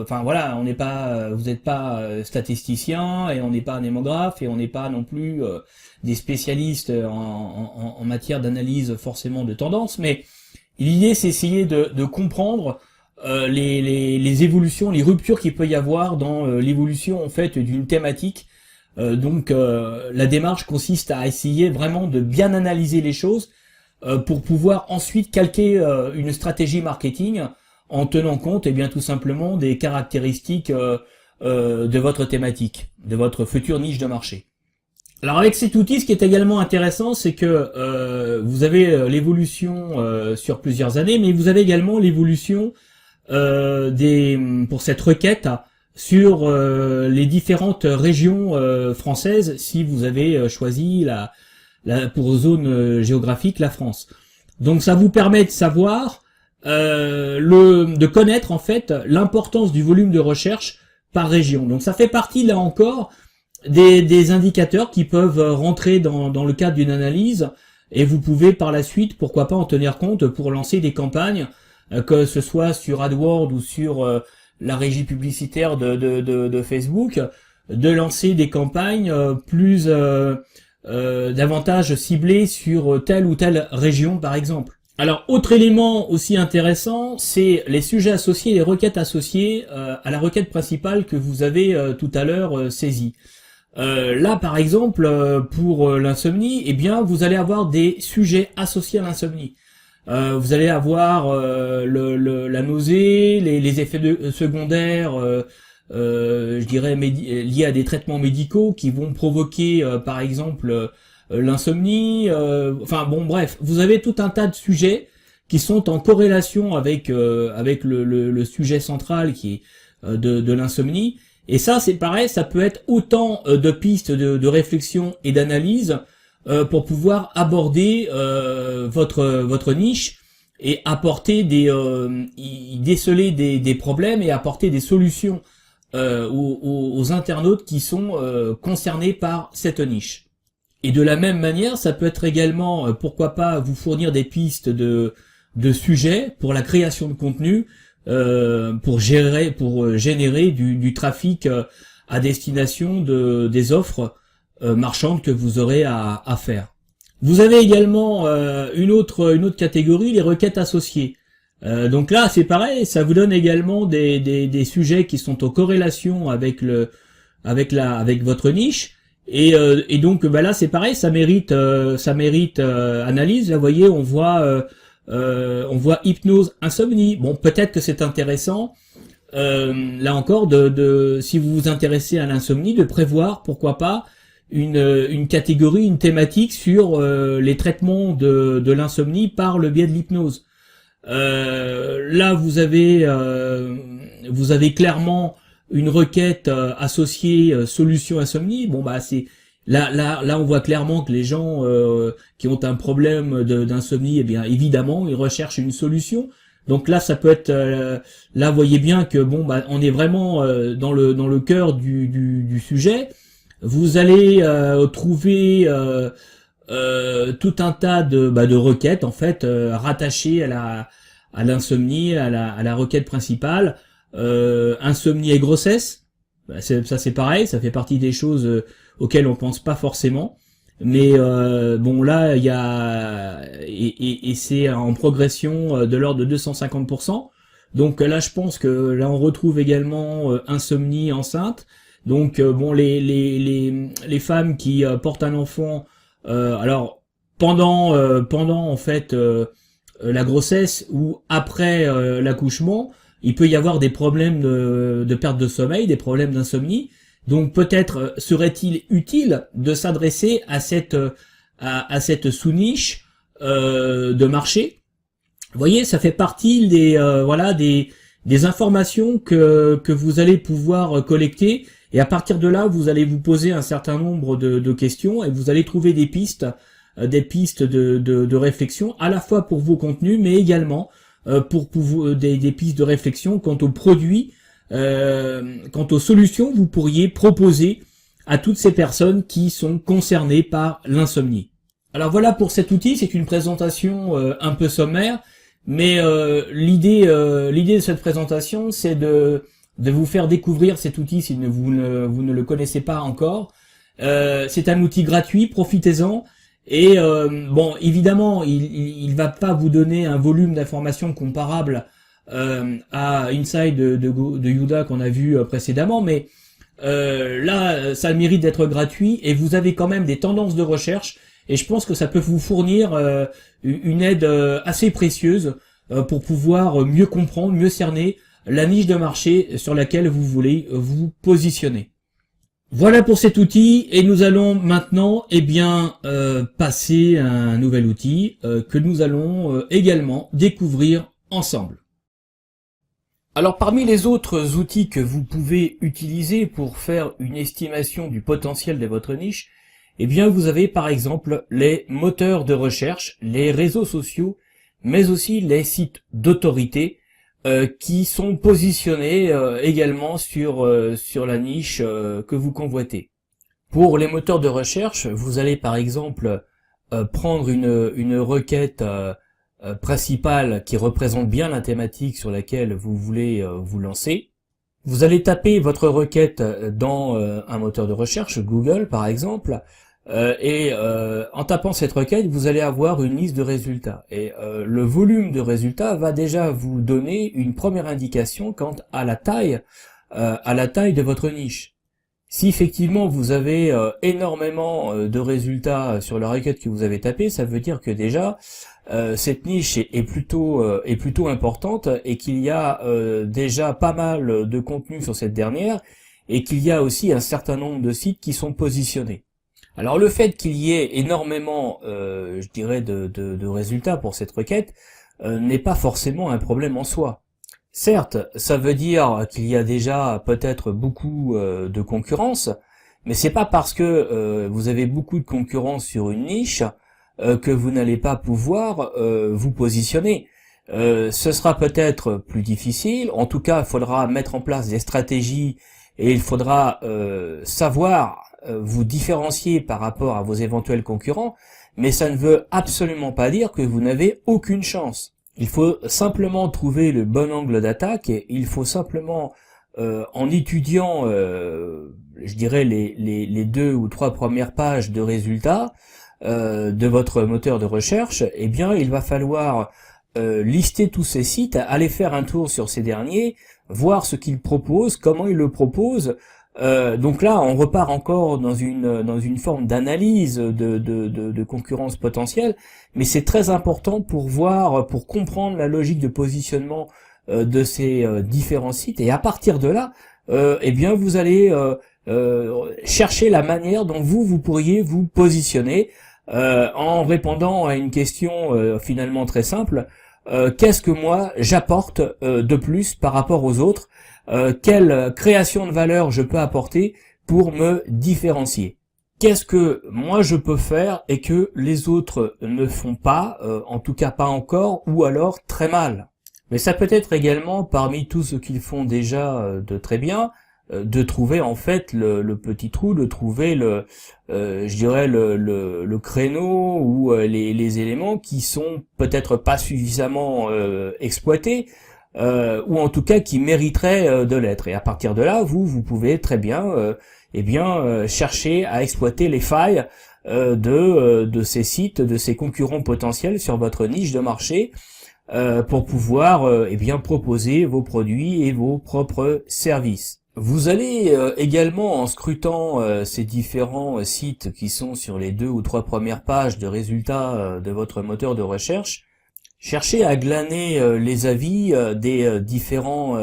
enfin voilà, vous n'êtes pas statisticien et on n'est pas démographe et on n'est pas non plus des spécialistes en matière d'analyse forcément de tendance, mais l'idée c'est essayer de comprendre les évolutions, les ruptures qu'il peut y avoir dans l'évolution en fait d'une thématique. Donc la démarche consiste à essayer vraiment de bien analyser les choses pour pouvoir ensuite calquer une stratégie marketing en tenant compte bien tout simplement des caractéristiques de votre thématique, de votre future niche de marché. Alors avec cet outil, ce qui est également intéressant, c'est que vous avez l'évolution sur plusieurs années, mais vous avez également l'évolution pour cette requête sur les différentes régions françaises, si vous avez choisi pour zone géographique la France. Donc ça vous permet de savoir, de connaître en fait l'importance du volume de recherche par région. Donc ça fait partie là encore des indicateurs qui peuvent rentrer dans le cadre d'une analyse, et vous pouvez par la suite, pourquoi pas, en tenir compte pour lancer des campagnes, que ce soit sur AdWords ou sur la régie publicitaire de Facebook, de lancer des campagnes plus davantage ciblées sur telle ou telle région par exemple. Alors, autre élément aussi intéressant, c'est les sujets associés, les requêtes associées à la requête principale que vous avez tout à l'heure saisie. Là, par exemple, pour l'insomnie, eh bien, vous allez avoir des sujets associés à l'insomnie. Vous allez avoir la nausée, les effets secondaires, je dirais liés à des traitements médicaux qui vont provoquer, par exemple, l'insomnie. Enfin bon, bref, vous avez tout un tas de sujets qui sont en corrélation avec le sujet central qui est de l'insomnie. Et ça, c'est pareil, ça peut être autant de pistes de réflexion et d'analyse pour pouvoir aborder votre niche et apporter déceler des problèmes et apporter des solutions aux internautes qui sont concernés par cette niche. Et de la même manière, ça peut être également, pourquoi pas, vous fournir des pistes de sujets pour la création de contenu, pour générer du trafic à destination des offres marchandes que vous aurez à faire. Vous avez également une autre catégorie, les requêtes associées. Donc là, c'est pareil, ça vous donne également des sujets qui sont en corrélation avec votre niche. Et donc là, c'est pareil, ça mérite analyse. Là, vous voyez, on voit hypnose, insomnie. Bon, peut-être que c'est intéressant, là encore, si vous vous intéressez à l'insomnie, de prévoir, pourquoi pas, une catégorie, une thématique sur les traitements de l'insomnie par le biais de l'hypnose. Là, vous avez clairement une requête associée solution insomnie. Bon bah c'est là on voit clairement que les gens qui ont un problème d'insomnie, eh bien évidemment ils recherchent une solution. Donc là ça peut être là vous voyez bien que bon bah on est vraiment dans le cœur du sujet. Vous allez trouver tout un tas de requêtes en fait rattachées à l'insomnie, à la requête principale. Insomnie et grossesse, ça c'est pareil, ça fait partie des choses auxquelles on pense pas forcément, mais bon là il y a et c'est en progression de l'ordre de 250%. Donc là je pense que là on retrouve également insomnie enceinte. Donc bon les femmes qui portent un enfant, alors pendant en fait la grossesse ou après l'accouchement, il peut y avoir des problèmes de perte de sommeil, des problèmes d'insomnie. Donc peut-être serait-il utile de s'adresser à cette sous-niche de marché. Vous voyez, ça fait partie des informations que vous allez pouvoir collecter, et à partir de là, vous allez vous poser un certain nombre de questions et vous allez trouver des pistes de réflexion, à la fois pour vos contenus, mais également pour des pistes de réflexion quant aux produits, quant aux solutions que vous pourriez proposer à toutes ces personnes qui sont concernées par l'insomnie. Alors voilà pour cet outil, c'est une présentation un peu sommaire, mais l'idée de cette présentation, c'est de vous faire découvrir cet outil si vous ne le connaissez pas encore. C'est un outil gratuit, profitez-en. Et bon, évidemment, il va pas vous donner un volume d'informations comparable à Inside de Yuda qu'on a vu précédemment, mais là, ça mérite d'être gratuit et vous avez quand même des tendances de recherche et je pense que ça peut vous fournir une aide assez précieuse pour pouvoir mieux comprendre, mieux cerner la niche de marché sur laquelle vous voulez vous positionner. Voilà pour cet outil et nous allons maintenant passer à un nouvel outil que nous allons également découvrir ensemble. Alors parmi les autres outils que vous pouvez utiliser pour faire une estimation du potentiel de votre niche, vous avez par exemple les moteurs de recherche, les réseaux sociaux, mais aussi les sites d'autorité qui sont positionnés également sur la niche que vous convoitez. Pour les moteurs de recherche, vous allez par exemple prendre une requête principale qui représente bien la thématique sur laquelle vous voulez vous lancer. Vous allez taper votre requête dans un moteur de recherche, Google par exemple, en tapant cette requête, vous allez avoir une liste de résultats. Et le volume de résultats va déjà vous donner une première indication quant à la taille de votre niche. Si effectivement vous avez énormément de résultats sur la requête que vous avez tapée, ça veut dire que déjà cette niche est plutôt importante et qu'il y a déjà pas mal de contenu sur cette dernière et qu'il y a aussi un certain nombre de sites qui sont positionnés. Alors le fait qu'il y ait énormément, de résultats pour cette requête n'est pas forcément un problème en soi. Certes, ça veut dire qu'il y a déjà peut-être beaucoup de concurrence, mais c'est pas parce que vous avez beaucoup de concurrence sur une niche que vous n'allez pas pouvoir vous positionner. Ce sera peut-être plus difficile, en tout cas il faudra mettre en place des stratégies et il faudra savoir vous différencier par rapport à vos éventuels concurrents, mais ça ne veut absolument pas dire que vous n'avez aucune chance. Il faut simplement trouver le bon angle d'attaque et il faut simplement, en étudiant, les 2 ou 3 premières pages de résultats de votre moteur de recherche, il va falloir lister tous ces sites, aller faire un tour sur ces derniers, voir ce qu'ils proposent, comment ils le proposent. Donc là, on repart encore dans une forme d'analyse de concurrence potentielle, mais c'est très important pour comprendre la logique de positionnement de ces différents sites. Et à partir de là, vous allez chercher la manière dont vous pourriez vous positionner en répondant à une question finalement très simple. Qu'est-ce que moi j'apporte de plus par rapport aux autres? Quelle création de valeur je peux apporter pour me différencier? Qu'est-ce que moi je peux faire et que les autres ne font pas, en tout cas pas encore, ou alors très mal? Mais ça peut être également, parmi tout ce qu'ils font déjà de très bien, de trouver en fait le petit trou, de trouver le créneau ou les éléments qui sont peut-être pas suffisamment exploités, ou en tout cas qui mériteraient de l'être. Et à partir de là, vous pouvez très bien chercher à exploiter les failles de ces sites, de ces concurrents potentiels sur votre niche de marché, pour pouvoir proposer vos produits et vos propres services. Vous allez également, en scrutant ces différents sites qui sont sur les 2 ou 3 premières pages de résultats de votre moteur de recherche, chercher à glaner les avis des différents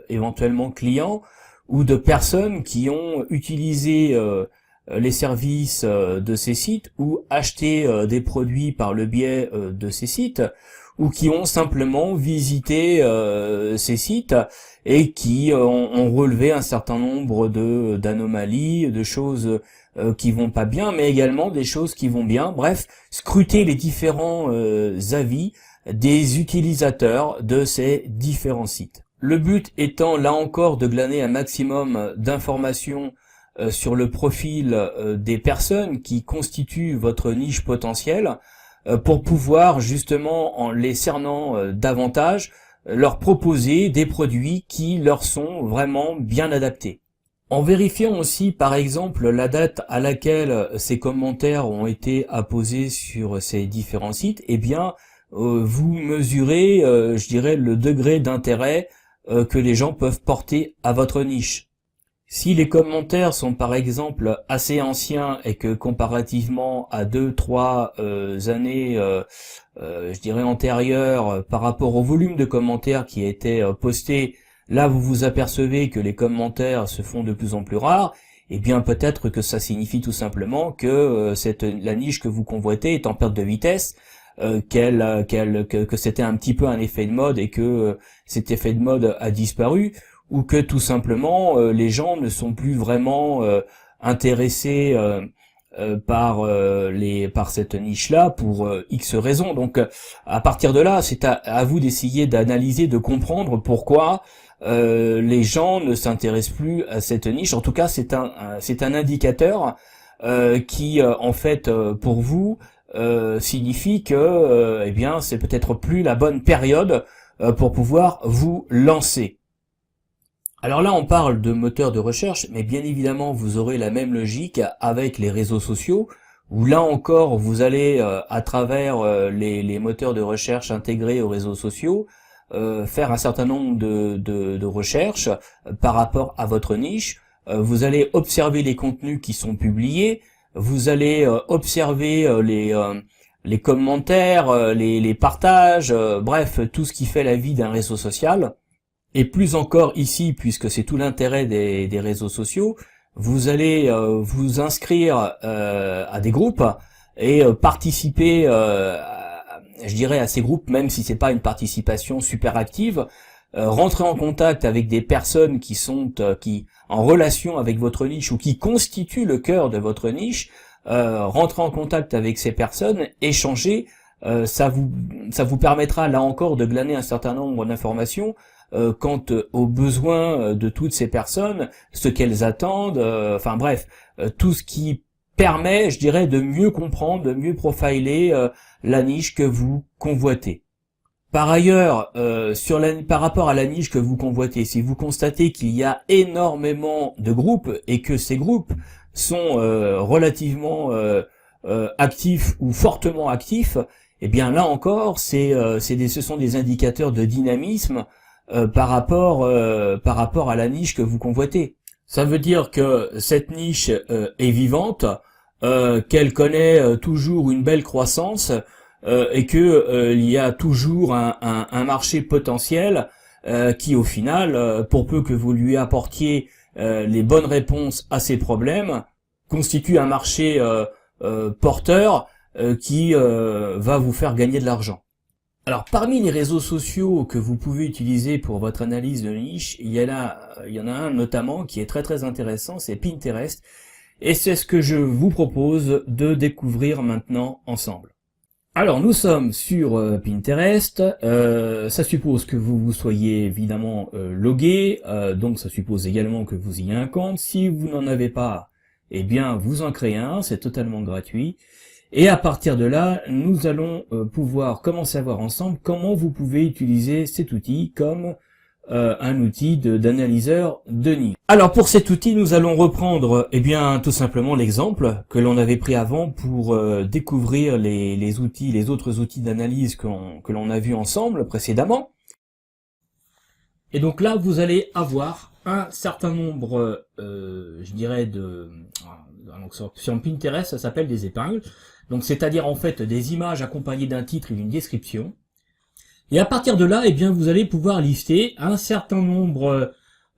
éventuellement clients ou de personnes qui ont utilisé les services de ces sites ou acheté des produits par le biais de ces sites, ou qui ont simplement visité ces sites et qui ont relevé un certain nombre d'anomalies, de choses qui vont pas bien, mais également des choses qui vont bien. Bref, scruter les différents avis des utilisateurs de ces différents sites. Le but étant là encore de glaner un maximum d'informations sur le profil des personnes qui constituent votre niche potentielle, pour pouvoir justement, en les cernant davantage, leur proposer des produits qui leur sont vraiment bien adaptés. En vérifiant aussi par exemple la date à laquelle ces commentaires ont été apposés sur ces différents sites, vous mesurez, je dirais, le degré d'intérêt que les gens peuvent porter à votre niche. Si les commentaires sont par exemple assez anciens et que comparativement à 2-3 années, je dirais antérieures, par rapport au volume de commentaires qui a été posté, là vous vous apercevez que les commentaires se font de plus en plus rares, eh bien peut-être que ça signifie tout simplement que la niche que vous convoitez est en perte de vitesse, que c'était un petit peu un effet de mode et que cet effet de mode a disparu, ou que tout simplement les gens ne sont plus vraiment intéressés par cette niche-là pour X raisons. Donc à partir de là, c'est à vous d'essayer d'analyser, de comprendre pourquoi les gens ne s'intéressent plus à cette niche. En tout cas, c'est un indicateur qui en fait pour vous signifie que eh bien c'est peut-être plus la bonne période pour pouvoir vous lancer. Alors là, on parle de moteur de recherche, mais bien évidemment, vous aurez la même logique avec les réseaux sociaux, où là encore, vous allez, à travers les moteurs de recherche intégrés aux réseaux sociaux, faire un certain nombre de recherches par rapport à votre niche. Vous allez observer les contenus qui sont publiés, vous allez observer les commentaires, les partages, bref, tout ce qui fait la vie d'un réseau social. Et plus encore ici, puisque c'est tout l'intérêt des réseaux sociaux, vous allez vous inscrire à des groupes et participer, je dirais, à ces groupes, même si c'est pas une participation super active, rentrer en contact avec des personnes qui sont en relation avec votre niche ou qui constituent le cœur de votre niche, rentrer en contact avec ces personnes, échanger, ça vous permettra là encore de glaner un certain nombre d'informations quant aux besoins de toutes ces personnes, ce qu'elles attendent, enfin bref, tout ce qui permet, je dirais, de mieux comprendre, de mieux profiler la niche que vous convoitez. Par ailleurs, par rapport à la niche que vous convoitez, si vous constatez qu'il y a énormément de groupes et que ces groupes sont relativement actifs ou fortement actifs, eh bien là encore, ce sont des indicateurs de dynamisme par rapport à la niche que vous convoitez. Ça veut dire que cette niche est vivante, qu'elle connaît toujours une belle croissance et que il y a toujours un marché potentiel qui au final, pour peu que vous lui apportiez les bonnes réponses à ses problèmes, constitue un marché porteur qui va vous faire gagner de l'argent. Alors, parmi les réseaux sociaux que vous pouvez utiliser pour votre analyse de niche, il y en a un notamment qui est très très intéressant, c'est Pinterest, et c'est ce que je vous propose de découvrir maintenant ensemble. Alors, nous sommes sur Pinterest, ça suppose que vous soyez évidemment logué, donc ça suppose également que vous ayez un compte. Si vous n'en avez pas, eh bien vous en créez un, c'est totalement gratuit. Et à partir de là, nous allons pouvoir commencer à voir ensemble comment vous pouvez utiliser cet outil comme un outil d'analyseur de niche. Alors pour cet outil, nous allons reprendre bien tout simplement l'exemple que l'on avait pris avant pour découvrir les autres outils d'analyse que l'on a vus ensemble précédemment. Et donc là, vous allez avoir un certain nombre, je dirais, donc sur Pinterest, ça s'appelle des épingles. Donc c'est-à-dire en fait des images accompagnées d'un titre et d'une description. Et à partir de là, eh bien vous allez pouvoir lister un certain nombre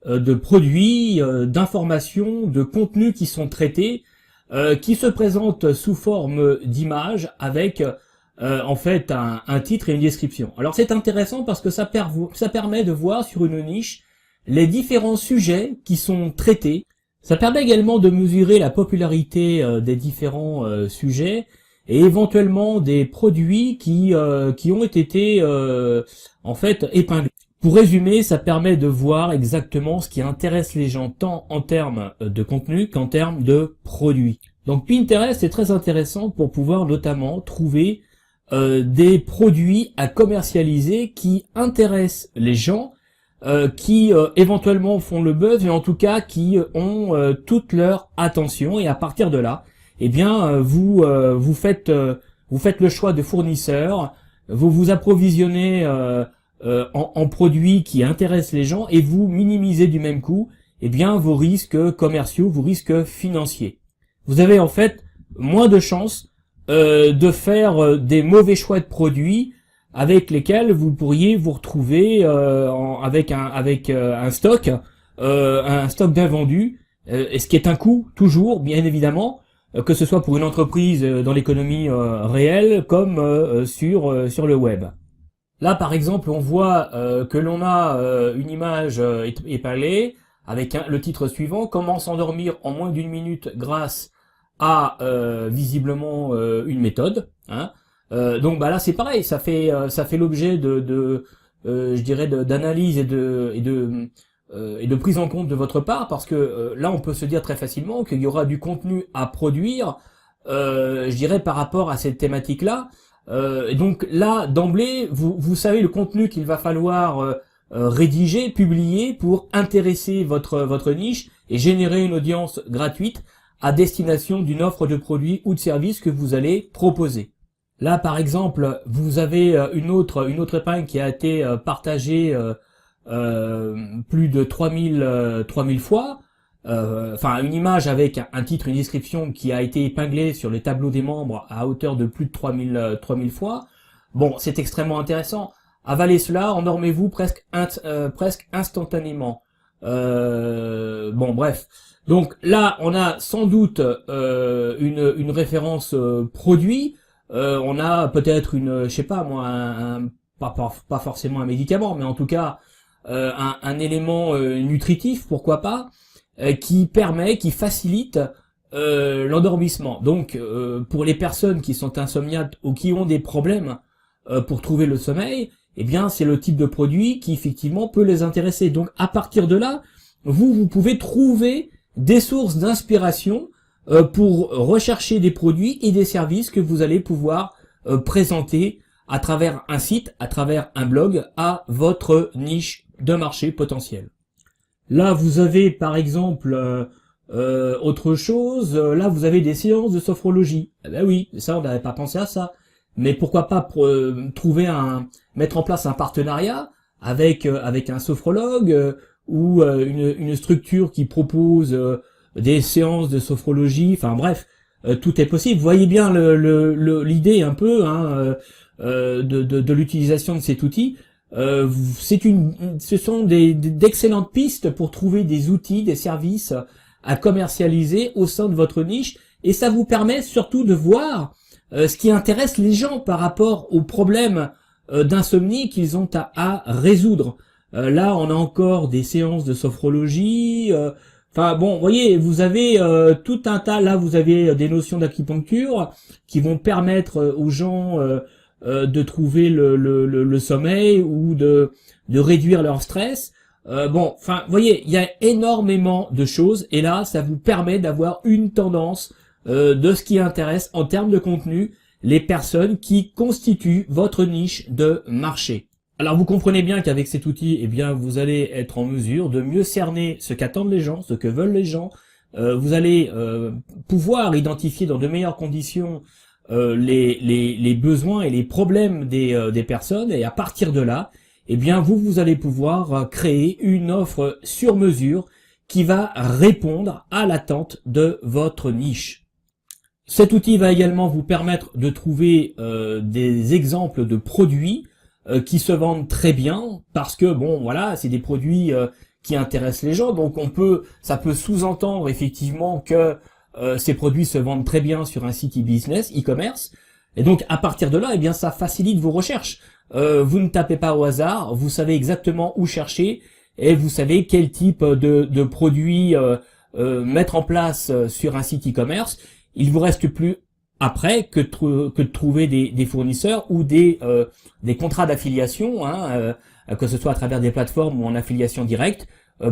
de produits, d'informations, de contenus qui sont traités, qui se présentent sous forme d'images avec en fait un titre et une description. Alors c'est intéressant parce que ça permet de voir sur une niche les différents sujets qui sont traités. Ça permet également de mesurer la popularité des différents sujets et éventuellement des produits qui ont été en fait épinglés. Pour résumer, ça permet de voir exactement ce qui intéresse les gens tant en termes de contenu qu'en termes de produits. Donc Pinterest est très intéressant pour pouvoir notamment trouver des produits à commercialiser qui intéressent les gens, qui éventuellement font le buzz et en tout cas qui ont toute leur attention, et à partir de là, eh bien vous faites le choix de fournisseurs vous vous approvisionnez en produits qui intéressent les gens et vous minimisez du même coup eh bien vos risques commerciaux, vos risques financiers. Vous avez en fait moins de chances de faire des mauvais choix de produits avec lesquels vous pourriez vous retrouver avec un stock d'invendus, et ce qui est un coût toujours, bien évidemment, que ce soit pour une entreprise dans l'économie réelle comme sur le web. Là, par exemple, on voit que l'on a une image épinglée avec le titre suivant: comment s'endormir en moins d'une minute grâce à visiblement une méthode. Hein. Donc bah là c'est pareil, ça fait l'objet je dirais d'analyse et de prise en compte de votre part, parce que là on peut se dire très facilement qu'il y aura du contenu à produire, je dirais par rapport à cette thématique-là. Et donc là d'emblée vous savez le contenu qu'il va falloir rédiger, publier pour intéresser votre niche et générer une audience gratuite à destination d'une offre de produit ou de service que vous allez proposer. Là, par exemple, vous avez une autre épingle qui a été partagée plus de 3000 fois. Enfin, une image avec un titre, une description qui a été épinglée sur les tableaux des membres à hauteur de plus de 3000 fois. Bon, c'est extrêmement intéressant. Avalez cela, endormez-vous presque instantanément. Bon, bref. Donc là, on a sans doute une référence produit. On a peut-être je sais pas moi, pas forcément un médicament, mais en tout cas un élément nutritif, pourquoi pas, qui facilite l'endormissement. Donc pour les personnes qui sont insomniaques ou qui ont des problèmes pour trouver le sommeil, eh bien c'est le type de produit qui effectivement peut les intéresser. Donc à partir de là, vous pouvez trouver des sources d'inspiration pour rechercher des produits et des services que vous allez pouvoir présenter à travers un site, à travers un blog, à votre niche de marché potentiel. Là, vous avez par exemple autre chose. Là, vous avez des séances de sophrologie. Eh ben oui, ça, on n'avait pas pensé à ça. Mais pourquoi pas mettre en place un partenariat avec un sophrologue ou une structure qui propose des séances de sophrologie. Enfin bref, tout est possible. Vous voyez bien l'idée un peu de l'utilisation de cet outil. Ce sont d'excellentes pistes pour trouver des outils, des services à commercialiser au sein de votre niche, et ça vous permet surtout de voir ce qui intéresse les gens par rapport aux problèmes d'insomnie qu'ils ont à résoudre. Là, on a encore des séances de sophrologie. Enfin bon, vous voyez, vous avez tout un tas. Là, vous avez des notions d'acupuncture qui vont permettre aux gens de trouver le sommeil ou de réduire leur stress. Bon, enfin, vous voyez, il y a énormément de choses, et là, ça vous permet d'avoir une tendance de ce qui intéresse en termes de contenu les personnes qui constituent votre niche de marché. Alors vous comprenez bien qu'avec cet outil, eh bien vous allez être en mesure de mieux cerner ce qu'attendent les gens, ce que veulent les gens. Vous allez pouvoir identifier dans de meilleures conditions les besoins et les problèmes des personnes, et à partir de là, eh bien vous allez pouvoir créer une offre sur mesure qui va répondre à l'attente de votre niche. Cet outil va également vous permettre de trouver des exemples de produits qui se vendent très bien, parce que bon voilà, c'est des produits qui intéressent les gens, donc ça peut sous-entendre effectivement que ces produits se vendent très bien sur un site e-business, e-commerce, et donc à partir de là, eh bien ça facilite vos recherches. Vous ne tapez pas au hasard, vous savez exactement où chercher, et vous savez quel type de produits mettre en place sur un site e-commerce. Il vous reste plus après que de trouver des fournisseurs ou des contrats d'affiliation, que ce soit à travers des plateformes ou en affiliation directe,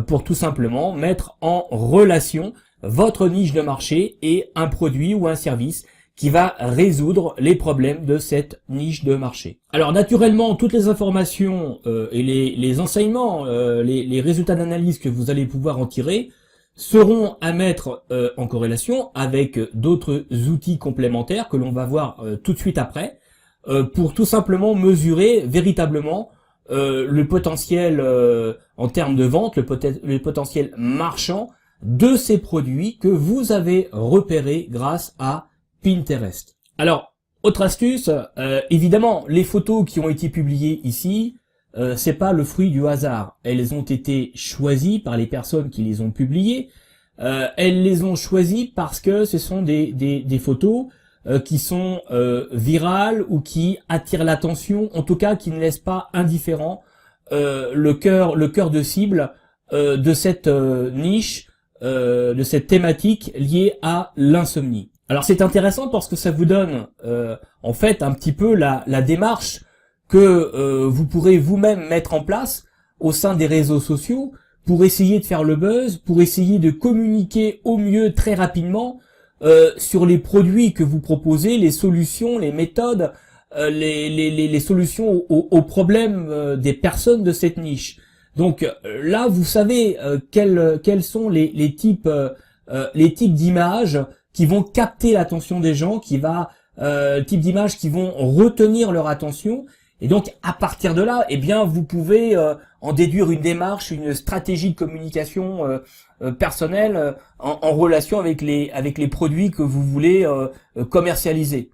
pour tout simplement mettre en relation votre niche de marché et un produit ou un service qui va résoudre les problèmes de cette niche de marché. Alors naturellement, toutes les informations et les enseignements, les résultats d'analyse que vous allez pouvoir en tirer seront à mettre en corrélation avec d'autres outils complémentaires que l'on va voir tout de suite après. pour tout simplement mesurer véritablement le potentiel en termes de vente, le potentiel marchand de ces produits que vous avez repérés grâce à Pinterest. Alors, autre astuce, évidemment, les photos qui ont été publiées ici, c'est pas le fruit du hasard. Elles ont été choisies par les personnes qui les ont publiées. Elles les ont choisies parce que ce sont des photos qui sont virales ou qui attirent l'attention, en tout cas qui ne laissent pas indifférent le cœur de cible de cette niche, de cette thématique liée à l'insomnie. Alors c'est intéressant parce que ça vous donne en fait un petit peu la démarche que vous pourrez vous-même mettre en place au sein des réseaux sociaux pour essayer de faire le buzz, pour essayer de communiquer au mieux très rapidement sur les produits que vous proposez, les solutions, les méthodes, les solutions aux problèmes des personnes de cette niche. Donc là, vous savez quels sont les types d'images qui vont capter l'attention des gens, types d'images qui vont retenir leur attention. Et donc, à partir de là, eh bien, vous pouvez en déduire une démarche, une stratégie de communication personnelle en relation avec les produits que vous voulez commercialiser.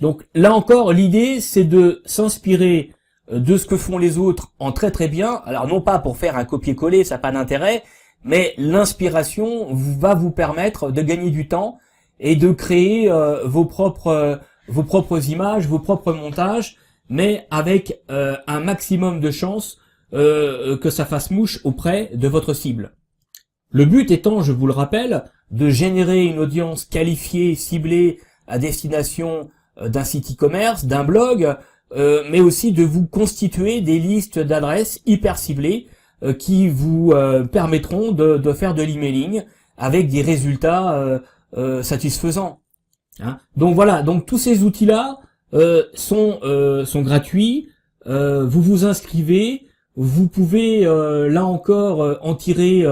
Donc, là encore, l'idée, c'est de s'inspirer de ce que font les autres en très très bien. Alors, non pas pour faire un copier-coller, ça n'a pas d'intérêt, mais l'inspiration va vous permettre de gagner du temps et de créer vos propres images, vos propres montages, mais avec un maximum de chances que ça fasse mouche auprès de votre cible. Le but étant, je vous le rappelle, de générer une audience qualifiée, ciblée à destination d'un site e-commerce, d'un blog, mais aussi de vous constituer des listes d'adresses hyper ciblées qui vous permettront de faire de l'emailing avec des résultats satisfaisants. Hein. Donc voilà, donc tous ces outils-là sont gratuits. Vous vous inscrivez, vous pouvez là encore en tirer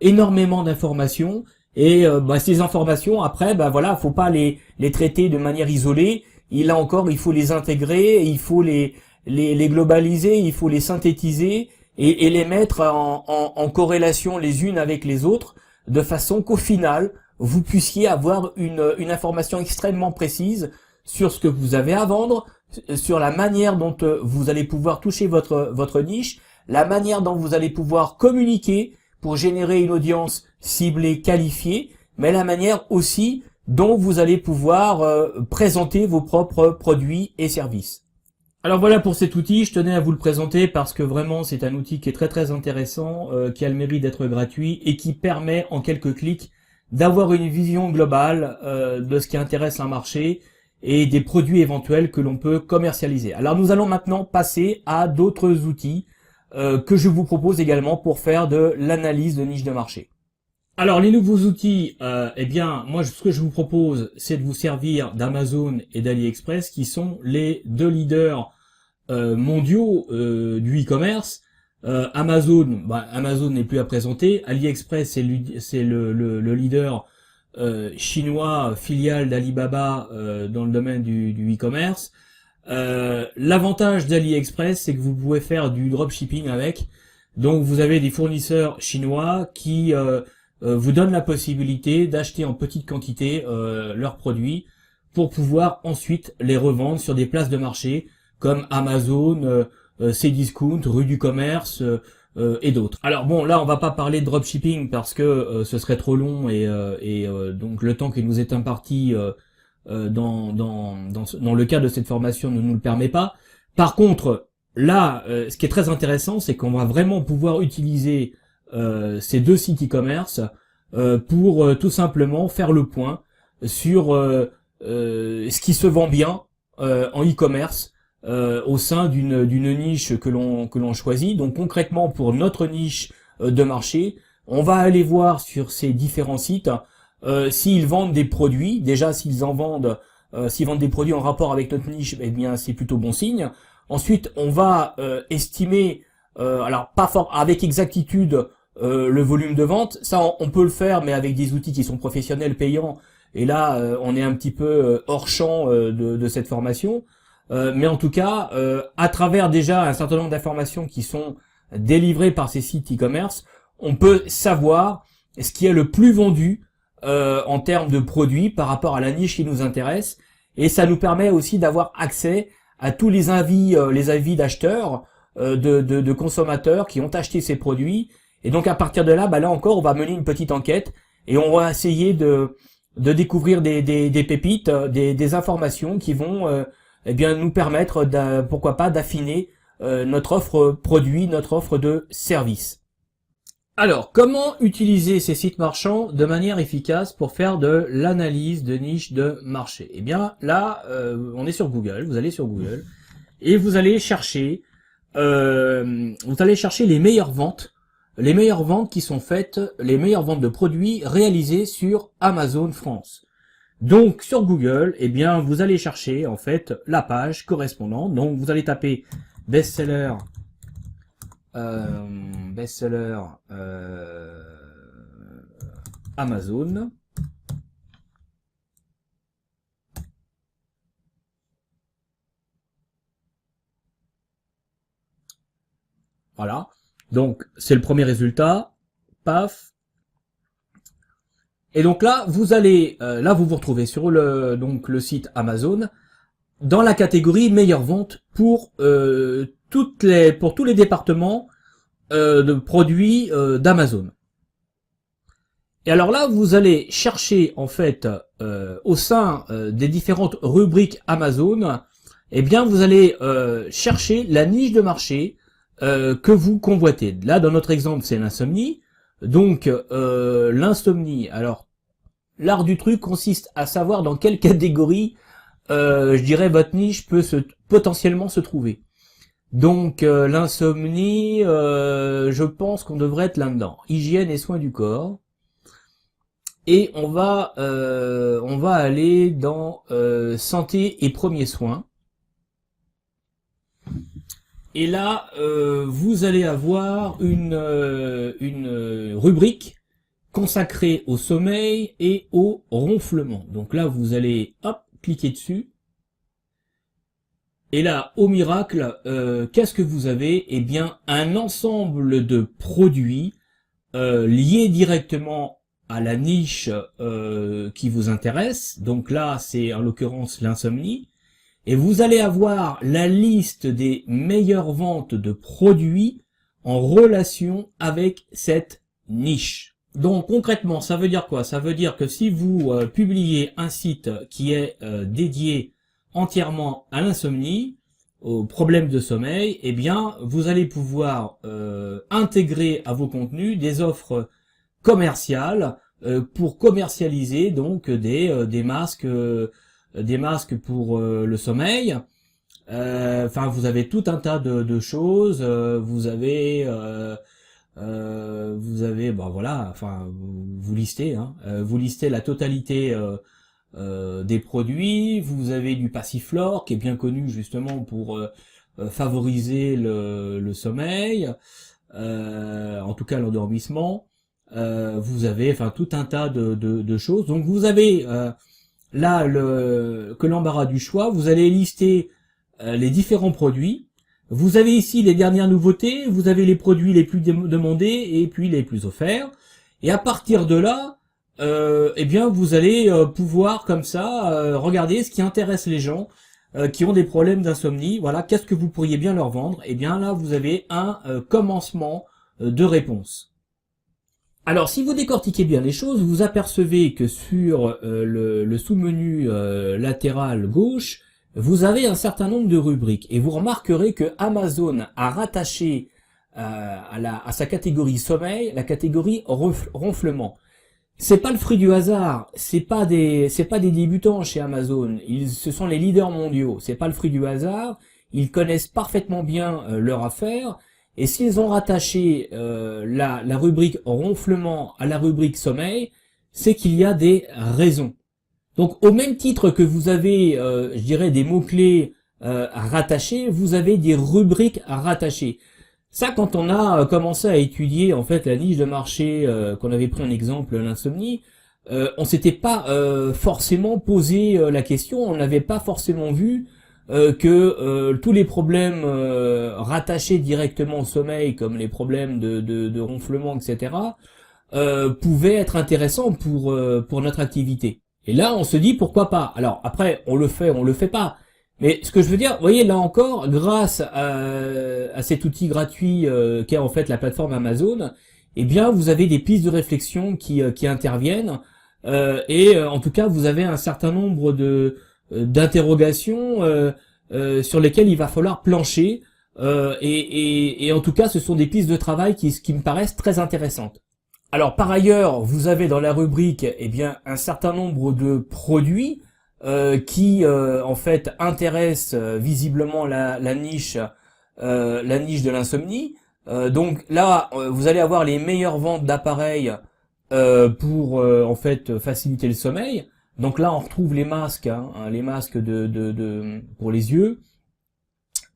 énormément d'informations et ces informations après voilà, faut pas les traiter de manière isolée. Et là encore, il faut les intégrer, il faut les globaliser, il faut les synthétiser et les mettre en corrélation les unes avec les autres de façon qu'au final vous puissiez avoir une information extrêmement précise sur ce que vous avez à vendre, sur la manière dont vous allez pouvoir toucher votre niche, la manière dont vous allez pouvoir communiquer pour générer une audience ciblée, qualifiée, mais la manière aussi dont vous allez pouvoir présenter vos propres produits et services. Alors voilà pour cet outil, je tenais à vous le présenter parce que vraiment c'est un outil qui est très très intéressant, qui a le mérite d'être gratuit et qui permet en quelques clics d'avoir une vision globale de ce qui intéresse un marché et des produits éventuels que l'on peut commercialiser. Alors nous allons maintenant passer à d'autres outils que je vous propose également pour faire de l'analyse de niche de marché. Alors les nouveaux outils, eh bien moi ce que je vous propose c'est de vous servir d'Amazon et d'AliExpress qui sont les deux leaders mondiaux du e-commerce. Amazon n'est plus à présenter. AliExpress c'est le leader chinois filiale d'Alibaba dans le domaine du e-commerce. L'avantage d'AliExpress c'est que vous pouvez faire du dropshipping avec. Donc vous avez des fournisseurs chinois qui vous donnent la possibilité d'acheter en petite quantité leurs produits pour pouvoir ensuite les revendre sur des places de marché comme Amazon, Cdiscount, Rue du Commerce et d'autres. Alors bon, là on va pas parler de dropshipping parce que ce serait trop long et donc le temps qui nous est imparti dans le cadre de cette formation ne nous le permet pas. Par contre, là, ce qui est très intéressant, c'est qu'on va vraiment pouvoir utiliser ces deux sites e-commerce pour tout simplement faire le point sur ce qui se vend bien en e-commerce au sein d'une niche que l'on choisit. Donc concrètement pour notre niche de marché, on va aller voir sur ces différents sites s'ils vendent des produits. Déjà s'ils vendent des produits en rapport avec notre niche, eh bien c'est plutôt bon signe. Ensuite on va estimer alors pas fort avec exactitude le volume de vente. Ça on peut le faire mais avec des outils qui sont professionnels, payants, et là on est un petit peu hors champ de cette formation. mais en tout cas, à travers déjà un certain nombre d'informations qui sont délivrées par ces sites e-commerce, on peut savoir ce qui est le plus vendu en termes de produits par rapport à la niche qui nous intéresse, et ça nous permet aussi d'avoir accès à tous les avis d'acheteurs, de consommateurs qui ont acheté ces produits. Et donc à partir de là, là encore, on va mener une petite enquête et on va essayer de découvrir des pépites, des informations qui vont eh bien nous permettre pourquoi pas d'affiner notre offre produit, notre offre de service. Alors, comment utiliser ces sites marchands de manière efficace pour faire de l'analyse de niche de marché? Eh bien, là, on est sur Google, vous allez sur Google, et vous allez chercher les meilleures ventes qui sont faites, les meilleures ventes de produits réalisées sur Amazon France. Donc, sur Google, eh bien, vous allez chercher, en fait, la page correspondante. Donc, vous allez taper best-seller, Amazon. Voilà. Donc, c'est le premier résultat. Paf. Et donc là, vous allez, vous vous retrouvez sur le site Amazon dans la catégorie meilleure vente pour tous les départements de produits d'Amazon. Et alors là, vous allez chercher en fait au sein des différentes rubriques Amazon, eh bien vous allez chercher la niche de marché que vous convoitez. Là, dans notre exemple, c'est l'insomnie. Donc l'insomnie. Alors, l'art du truc consiste à savoir dans quelle catégorie, je dirais, votre niche peut potentiellement se trouver. Donc l'insomnie, je pense qu'on devrait être là-dedans. Hygiène et soins du corps. Et on va aller dans santé et premiers soins. Et là, vous allez avoir une rubrique consacrée au sommeil et au ronflement. Donc là, vous allez cliquer dessus. Et là, au miracle, qu'est-ce que vous avez? Eh bien, un ensemble de produits liés directement à la niche qui vous intéresse. Donc là, c'est en l'occurrence l'insomnie. Et vous allez avoir la liste des meilleures ventes de produits en relation avec cette niche. Donc concrètement, ça veut dire quoi? Ça veut dire que si vous publiez un site qui est dédié entièrement à l'insomnie, aux problèmes de sommeil, eh bien vous allez pouvoir intégrer à vos contenus des offres commerciales pour commercialiser donc des masques pour le sommeil. Enfin, vous avez tout un tas de choses. Vous avez voilà. Enfin, vous listez. Vous listez la totalité des produits. Vous avez du Passiflore qui est bien connu justement pour favoriser le sommeil, en tout cas l'endormissement. Vous avez tout un tas de choses. Donc vous avez là que l'embarras du choix. Vous allez lister les différents produits. Vous avez ici les dernières nouveautés. Vous avez les produits les plus demandés et puis les plus offerts. Et à partir de là, eh bien vous allez pouvoir comme ça regarder ce qui intéresse les gens qui ont des problèmes d'insomnie. Voilà, qu'est-ce que vous pourriez bien leur vendre? Eh bien là, vous avez un commencement de réponse. Alors, si vous décortiquez bien les choses, vous apercevez que sur le sous-menu latéral gauche, vous avez un certain nombre de rubriques. Et vous remarquerez que Amazon a rattaché à sa catégorie sommeil la catégorie ronflement. C'est pas le fruit du hasard. C'est pas des débutants chez Amazon. Ce sont les leaders mondiaux. C'est pas le fruit du hasard. Ils connaissent parfaitement bien leur affaire. Et s'ils ont rattaché la rubrique ronflement à la rubrique sommeil, c'est qu'il y a des raisons. Donc au même titre que vous avez, je dirais, des mots-clés rattachés, vous avez des rubriques à rattacher. Ça, quand on a commencé à étudier en fait la niche de marché, qu'on avait pris en exemple l'insomnie, on s'était pas forcément posé la question, on n'avait pas forcément vu que tous les problèmes rattachés directement au sommeil, comme les problèmes de ronflement, etc., pouvaient être intéressants pour notre activité. Et là, on se dit pourquoi pas. Alors après, on le fait pas. Mais ce que je veux dire, vous voyez, là encore, grâce à cet outil gratuit qu'est en fait la plateforme Amazon, eh bien, vous avez des pistes de réflexion qui interviennent. En tout cas, vous avez un certain nombre d'interrogations sur lesquelles il va falloir plancher. Et en tout cas, ce sont des pistes de travail qui me paraissent très intéressantes. Alors par ailleurs, vous avez dans la rubrique un certain nombre de produits qui en fait intéressent visiblement la niche de l'insomnie. Donc là, vous allez avoir les meilleures ventes d'appareils pour en fait faciliter le sommeil. Donc là, on retrouve les masques, les masques pour les yeux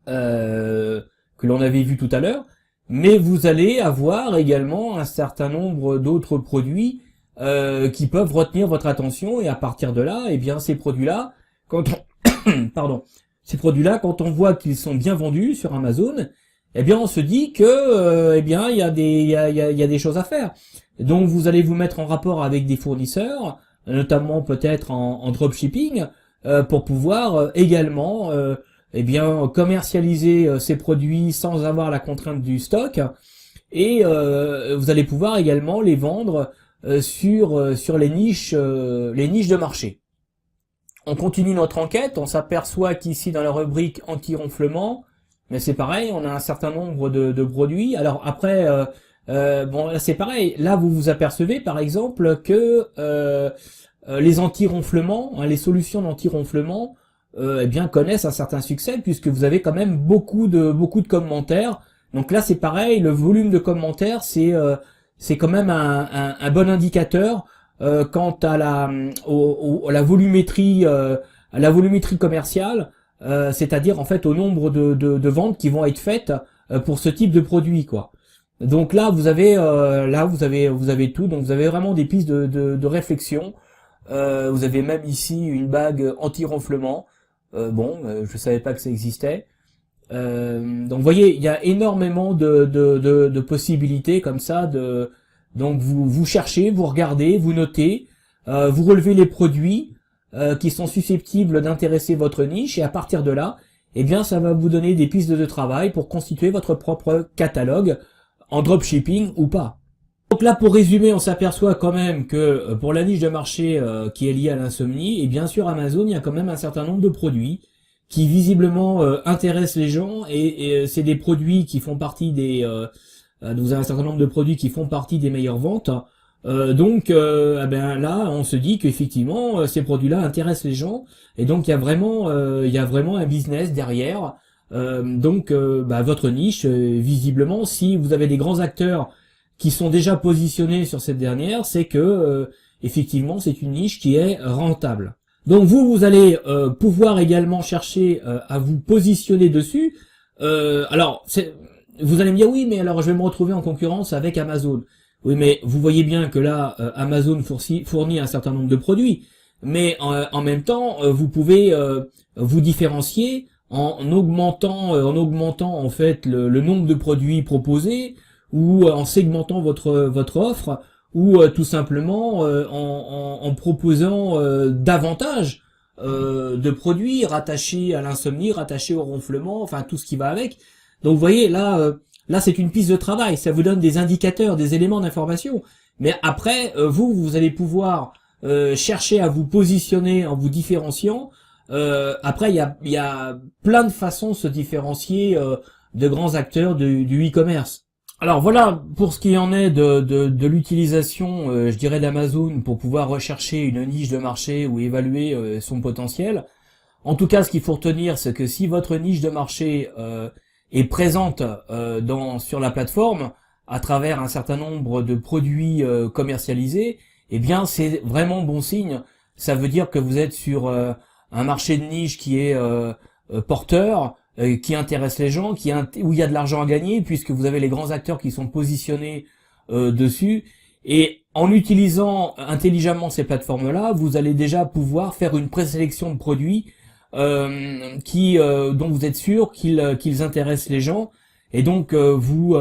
que l'on avait vu tout à l'heure. Mais vous allez avoir également un certain nombre d'autres produits qui peuvent retenir votre attention, et à partir de là, ces produits-là, ces produits-là, quand on voit qu'ils sont bien vendus sur Amazon, on se dit que il y a des choses à faire. Donc vous allez vous mettre en rapport avec des fournisseurs, notamment peut-être en dropshipping, pour pouvoir également commercialiser ces produits sans avoir la contrainte du stock, et vous allez pouvoir également les vendre sur les niches de marché. On continue notre enquête, on s'aperçoit qu'ici dans la rubrique anti-ronflement, mais c'est pareil, on a un certain nombre de produits. Alors après, là c'est pareil, là vous vous apercevez par exemple que les anti-ronflements, les solutions d'anti-ronflement connaissent un certain succès, puisque vous avez quand même beaucoup de commentaires. Donc là c'est pareil, le volume de commentaires c'est quand même un bon indicateur quant à la volumétrie commerciale, c'est-à-dire en fait au nombre de ventes qui vont être faites pour ce type de produit, quoi. Donc là vous avez tout, donc vous avez vraiment des pistes de réflexion. Vous avez même ici une bague anti-ronflement. Je savais pas que ça existait. Donc vous voyez, il y a énormément de possibilités comme ça. Donc vous cherchez, vous regardez, vous notez, vous relevez les produits qui sont susceptibles d'intéresser votre niche, et à partir de là, ça va vous donner des pistes de travail pour constituer votre propre catalogue en dropshipping ou pas. Donc là, pour résumer, on s'aperçoit quand même que pour la niche de marché qui est liée à l'insomnie, et bien sûr Amazon, il y a quand même un certain nombre de produits qui visiblement intéressent les gens, et c'est des produits qui font partie vous avez un certain nombre de produits qui font partie des meilleures ventes. Là, on se dit qu'effectivement ces produits-là intéressent les gens, et donc il y a vraiment un business derrière. Votre niche, visiblement, si vous avez des grands acteurs qui sont déjà positionnés sur cette dernière, c'est que effectivement c'est une niche qui est rentable. Donc vous allez pouvoir également chercher à vous positionner dessus. Vous allez me dire oui, mais alors je vais me retrouver en concurrence avec Amazon. Oui, mais vous voyez bien que là Amazon fournit un certain nombre de produits, mais en même temps vous pouvez vous différencier en augmentant en fait le nombre de produits proposés, ou en segmentant votre offre, ou tout simplement en proposant davantage de produits rattachés à l'insomnie, rattachés au ronflement, enfin tout ce qui va avec. Donc vous voyez, là c'est une piste de travail, ça vous donne des indicateurs, des éléments d'information. Mais après, vous allez pouvoir chercher à vous positionner en vous différenciant. Après, il y a plein de façons de se différencier de grands acteurs du e-commerce. Alors voilà pour ce qui en est de l'utilisation, je dirais, d'Amazon pour pouvoir rechercher une niche de marché ou évaluer son potentiel. En tout cas, ce qu'il faut retenir, c'est que si votre niche de marché est présente sur la plateforme à travers un certain nombre de produits commercialisés, c'est vraiment bon signe. Ça veut dire que vous êtes sur un marché de niche qui est porteur, qui intéresse les gens, où il y a de l'argent à gagner, puisque vous avez les grands acteurs qui sont positionnés dessus. Et en utilisant intelligemment ces plateformes-là, vous allez déjà pouvoir faire une présélection de produits dont vous êtes sûr qu'ils intéressent les gens, et donc vous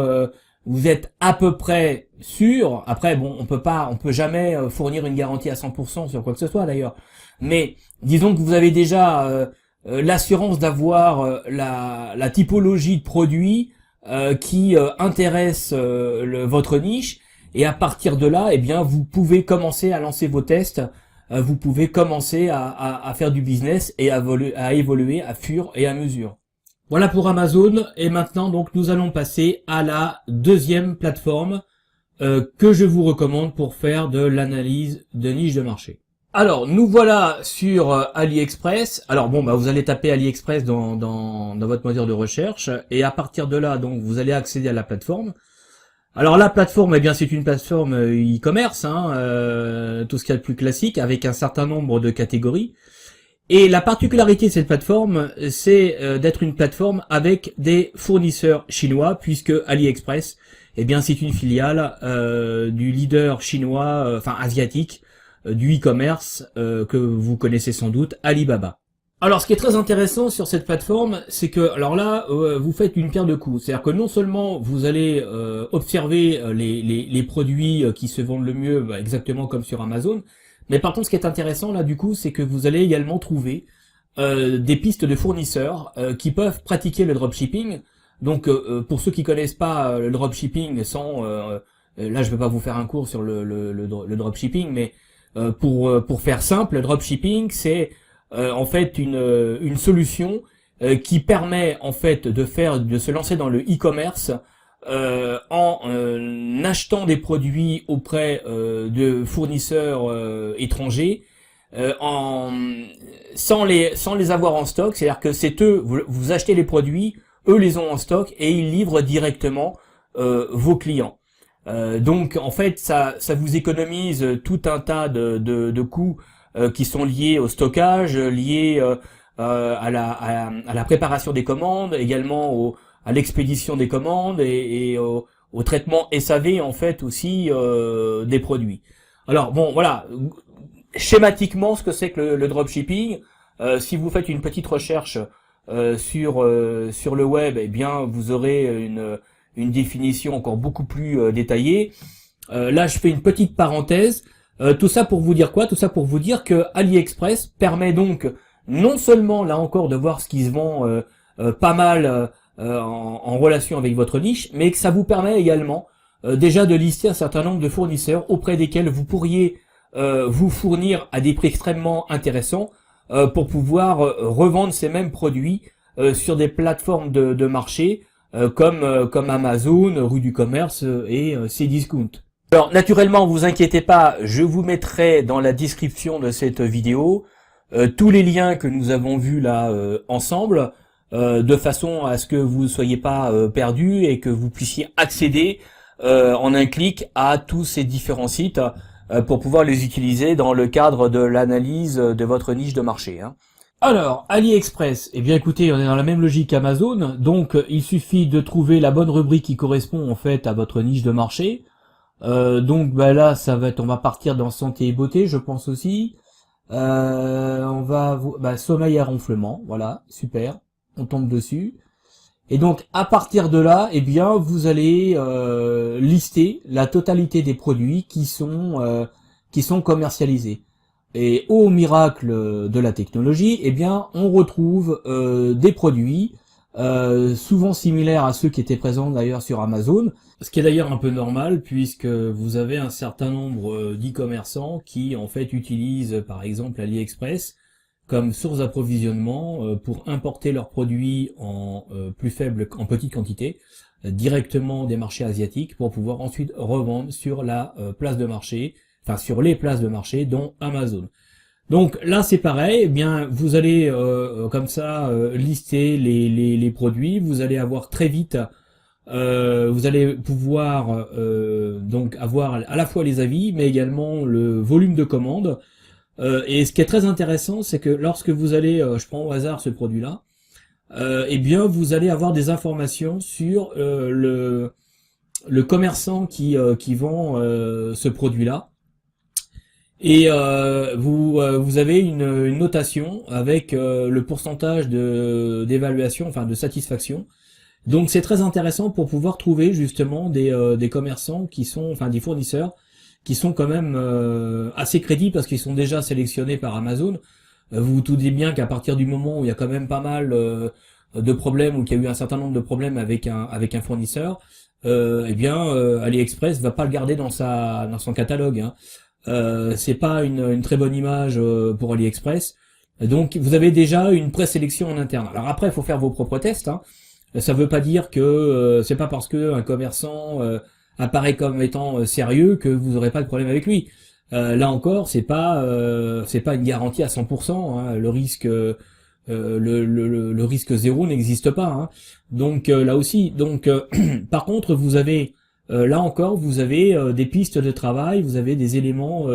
êtes à peu près sûr. Après, bon, on peut jamais fournir une garantie à 100% sur quoi que ce soit d'ailleurs, mais disons que vous avez déjà l'assurance d'avoir la typologie de produits qui intéresse votre niche, et à partir de là, eh bien, vous pouvez commencer à lancer vos tests, vous pouvez commencer à faire du business et à évoluer à fur et à mesure. Voilà pour Amazon, et maintenant donc nous allons passer à la deuxième plateforme que je vous recommande pour faire de l'analyse de niche de marché. Alors nous voilà sur AliExpress. Alors bon, bah vous allez taper AliExpress dans votre moteur de recherche, et à partir de là donc vous allez accéder à la plateforme. Alors la plateforme, eh bien c'est une plateforme e-commerce, tout ce qu'il y a de plus classique, avec un certain nombre de catégories. Et la particularité de cette plateforme, c'est d'être une plateforme avec des fournisseurs chinois, puisque AliExpress, eh bien c'est une filiale du leader chinois, enfin asiatique, du e-commerce que vous connaissez sans doute, Alibaba. Alors, ce qui est très intéressant sur cette plateforme, c'est que, alors là, vous faites une pierre de coups. C'est-à-dire que non seulement vous allez observer les produits qui se vendent le mieux, exactement comme sur Amazon, mais par contre, ce qui est intéressant là, du coup, c'est que vous allez également trouver des pistes de fournisseurs qui peuvent pratiquer le dropshipping. Donc, pour ceux qui connaissent pas le dropshipping, là, je vais pas vous faire un cours sur le dropshipping, mais pour faire simple, le dropshipping, c'est en fait une solution qui permet en fait de se lancer dans le e-commerce en achetant des produits auprès de fournisseurs étrangers sans les avoir en stock. C'est-à-dire que c'est eux, vous achetez les produits, eux les ont en stock et ils livrent directement vos clients. Donc en fait ça vous économise tout un tas de coûts qui sont liés au stockage, liés à la préparation des commandes, également à l'expédition des commandes et au traitement SAV en fait aussi des produits. Alors bon voilà, schématiquement ce que c'est que le dropshipping, si vous faites une petite recherche sur le web, eh bien vous aurez une définition encore beaucoup plus détaillée. Là je fais une petite parenthèse. Tout ça pour vous dire quoi? Tout ça pour vous dire que AliExpress permet donc non seulement là encore de voir ce qui se vend pas mal en relation avec votre niche, mais que ça vous permet également déjà de lister un certain nombre de fournisseurs auprès desquels vous pourriez vous fournir à des prix extrêmement intéressants pour pouvoir revendre ces mêmes produits sur des plateformes de marché comme Amazon, Rue du Commerce et Cdiscount. Alors naturellement, vous inquiétez pas, je vous mettrai dans la description de cette vidéo tous les liens que nous avons vus là ensemble, de façon à ce que vous ne soyez pas perdus et que vous puissiez accéder en un clic à tous ces différents sites pour pouvoir les utiliser dans le cadre de l'analyse de votre niche de marché. Alors, AliExpress, eh bien écoutez, on est dans la même logique qu'Amazon, donc il suffit de trouver la bonne rubrique qui correspond en fait à votre niche de marché. Donc là on va partir dans santé et beauté, je pense aussi. On va sommeil et ronflement, voilà, super, on tombe dessus. Et donc à partir de là, eh bien vous allez lister la totalité des produits qui sont commercialisés. Et au miracle de la technologie, eh bien on retrouve des produits souvent similaires à ceux qui étaient présents d'ailleurs sur Amazon, ce qui est d'ailleurs un peu normal puisque vous avez un certain nombre d'e-commerçants qui en fait utilisent par exemple AliExpress comme source d'approvisionnement pour importer leurs produits en petite quantité directement des marchés asiatiques pour pouvoir ensuite revendre sur la place de marché, enfin sur les places de marché dont Amazon. Donc là c'est pareil, eh bien vous allez comme ça lister les produits, vous allez avoir très vite, vous allez pouvoir donc avoir à la fois les avis, mais également le volume de commandes. Et ce qui est très intéressant, c'est que lorsque vous allez, je prends au hasard ce produit-là, eh bien vous allez avoir des informations sur le commerçant qui vend ce produit-là. Et vous avez une notation avec le pourcentage d'évaluation, enfin de satisfaction. Donc c'est très intéressant pour pouvoir trouver justement des commerçants qui sont, enfin des fournisseurs qui sont quand même assez crédibles parce qu'ils sont déjà sélectionnés par Amazon. Vous vous doutez bien qu'à partir du moment où il y a quand même pas mal de problèmes ou qu'il y a eu un certain nombre de problèmes avec un fournisseur, eh bien AliExpress va pas le garder dans son catalogue, hein. C'est pas une très bonne image pour AliExpress. Donc vous avez déjà une présélection en interne. Alors après, il faut faire vos propres tests, hein. Ça veut pas dire que c'est pas parce que un commerçant apparaît comme étant sérieux que vous aurez pas de problème avec lui. Là encore, c'est pas une garantie à 100%, hein. Le risque le risque zéro n'existe pas, hein. Donc là aussi, donc par contre, vous avez là encore, vous avez des pistes de travail, vous avez des éléments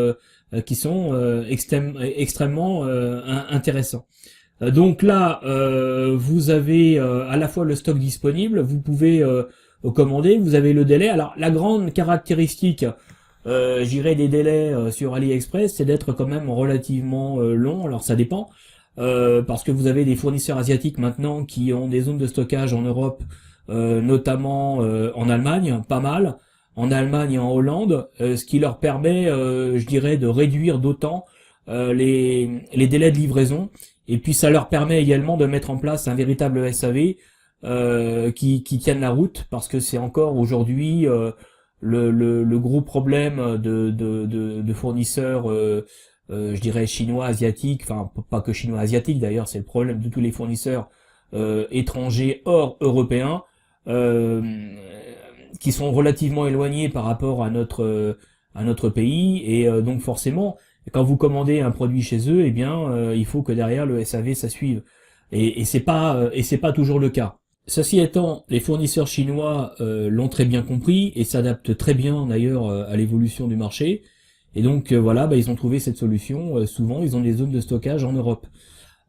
qui sont extrêmement intéressants. Donc là, vous avez à la fois le stock disponible, vous pouvez commander, vous avez le délai. Alors la grande caractéristique, j'irais des délais sur AliExpress, c'est d'être quand même relativement long. Alors ça dépend, parce que vous avez des fournisseurs asiatiques maintenant qui ont des zones de stockage en Europe, notamment en Allemagne, pas mal, en Allemagne et en Hollande, ce qui leur permet, je dirais, de réduire d'autant les délais de livraison. Et puis ça leur permet également de mettre en place un véritable SAV qui tienne la route, parce que c'est encore aujourd'hui le gros problème de fournisseurs, je dirais chinois, asiatiques, enfin pas que chinois, asiatiques d'ailleurs, c'est le problème de tous les fournisseurs étrangers hors européens, qui sont relativement éloignés par rapport à notre pays, et donc forcément quand vous commandez un produit chez eux, eh bien, il faut que derrière le SAV ça suive. Et c'est pas toujours le cas. Ceci étant, les fournisseurs chinois l'ont très bien compris et s'adaptent très bien d'ailleurs à l'évolution du marché. Et donc voilà, ils ont trouvé cette solution. Souvent, ils ont des zones de stockage en Europe.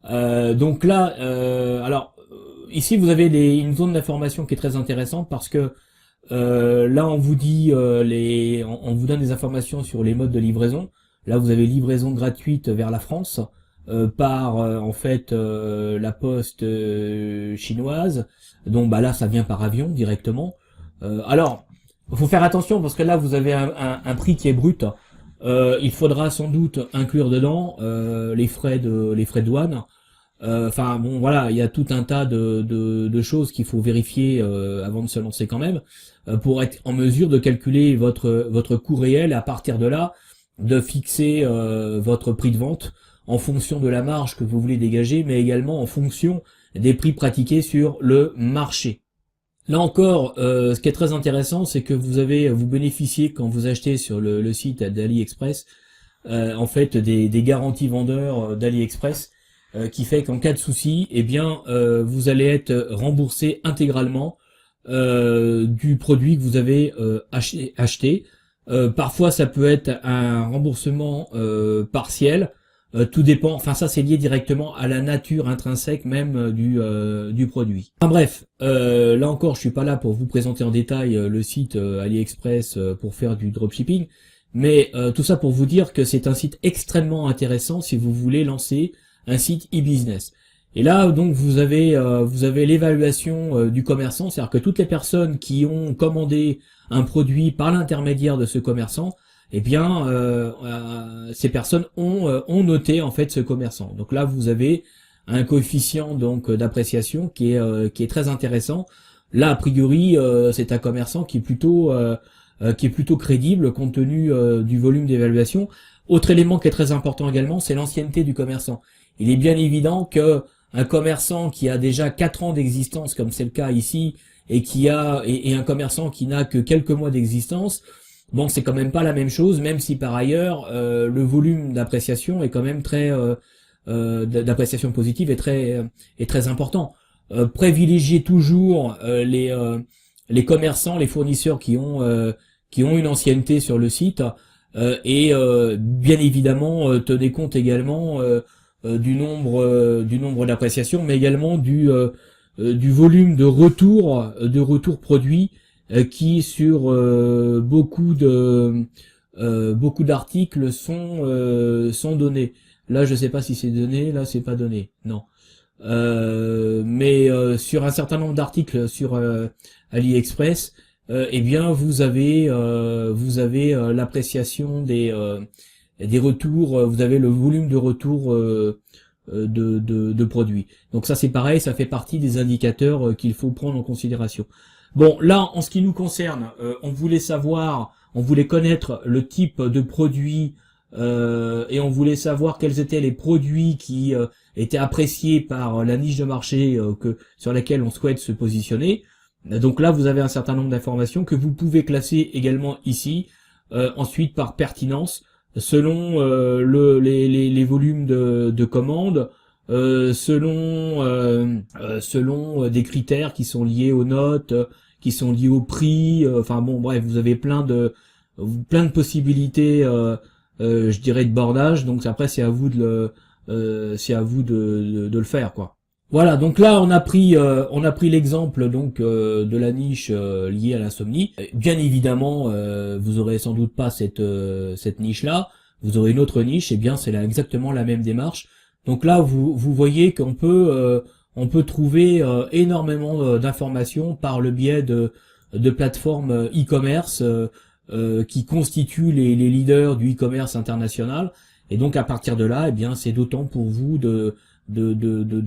Donc là, alors ici vous avez une zone d'information qui est très intéressante parce que là on vous dit on vous donne des informations sur les modes de livraison. Là, vous avez livraison gratuite vers la France par en fait la poste chinoise. Donc là, ça vient par avion directement. Alors, faut faire attention parce que là, vous avez un prix qui est brut. Il faudra sans doute inclure dedans les frais de douane. Enfin bon, voilà, il y a tout un tas de choses qu'il faut vérifier avant de se lancer quand même pour être en mesure de calculer votre coût réel et à partir de là de fixer votre prix de vente en fonction de la marge que vous voulez dégager, mais également en fonction des prix pratiqués sur le marché. Là encore, ce qui est très intéressant, c'est que vous bénéficiez quand vous achetez sur le site d'AliExpress, en fait des garanties vendeurs d'AliExpress, qui fait qu'en cas de souci, eh bien, vous allez être remboursé intégralement du produit que vous avez acheté. Parfois ça peut être un remboursement partiel, tout dépend, enfin ça c'est lié directement à la nature intrinsèque même du produit. Enfin bref, là encore je suis pas là pour vous présenter en détail le site AliExpress pour faire du dropshipping, mais tout ça pour vous dire que c'est un site extrêmement intéressant si vous voulez lancer un site e-business. Et là donc vous avez l'évaluation du commerçant, c'est-à-dire que toutes les personnes qui ont commandé un produit par l'intermédiaire de ce commerçant, eh bien ces personnes ont noté en fait ce commerçant. Donc là vous avez un coefficient donc d'appréciation qui est très intéressant. Là a priori c'est un commerçant qui est plutôt crédible compte tenu du volume d'évaluation. Autre élément qui est très important également, c'est l'ancienneté du commerçant. Il est bien évident que un commerçant qui a déjà 4 ans d'existence, comme c'est le cas ici, et un commerçant qui n'a que quelques mois d'existence, bon, c'est quand même pas la même chose, même si par ailleurs le volume d'appréciation est quand même très d'appréciation positive est très important. Privilégiez toujours les commerçants, les fournisseurs qui ont une ancienneté sur le site, et bien évidemment tenez compte également du nombre d'appréciations, mais également du volume de retour produit qui sur beaucoup de beaucoup d'articles sont donnés. Là, je sais pas si c'est donné, là c'est pas donné. Non. Mais sur un certain nombre d'articles sur AliExpress, eh bien vous avez l'appréciation des retours, vous avez le volume de retours de produits. Donc ça c'est pareil, ça fait partie des indicateurs qu'il faut prendre en considération. Bon, là en ce qui nous concerne, on voulait connaître le type de produit et on voulait savoir quels étaient les produits qui étaient appréciés par la niche de marché sur laquelle on souhaite se positionner. Donc là, vous avez un certain nombre d'informations que vous pouvez classer également ici, ensuite par pertinence, selon les volumes de commandes, selon des critères qui sont liés aux notes, qui sont liés au prix. Enfin bon, bref, vous avez plein de possibilités. Je dirais de bordage, donc après c'est à vous de le faire, quoi. Voilà, donc là on a pris l'exemple donc de la niche liée à l'insomnie. Bien évidemment, vous aurez sans doute pas cette niche là, vous aurez une autre niche, et bien c'est là exactement la même démarche. Donc là vous voyez qu'on peut trouver énormément d'informations par le biais de plateformes e-commerce qui constituent les leaders du e-commerce international. Et donc à partir de là, eh bien c'est d'autant pour vous de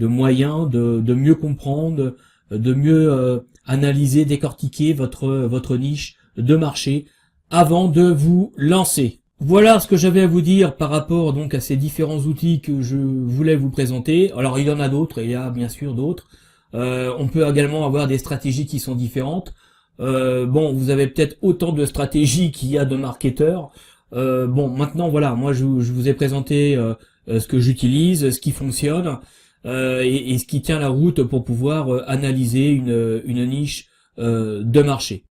moyens de mieux comprendre, de mieux analyser, décortiquer votre niche de marché avant de vous lancer. Voilà ce que j'avais à vous dire par rapport donc à ces différents outils que je voulais vous présenter. Alors il y en a d'autres, il y a bien sûr d'autres. On peut également avoir des stratégies qui sont différentes. Bon, vous avez peut-être autant de stratégies qu'il y a de marketeurs. Bon, maintenant voilà, moi je vous ai présenté ce que j'utilise, ce qui fonctionne et ce qui tient la route pour pouvoir analyser une niche de marché.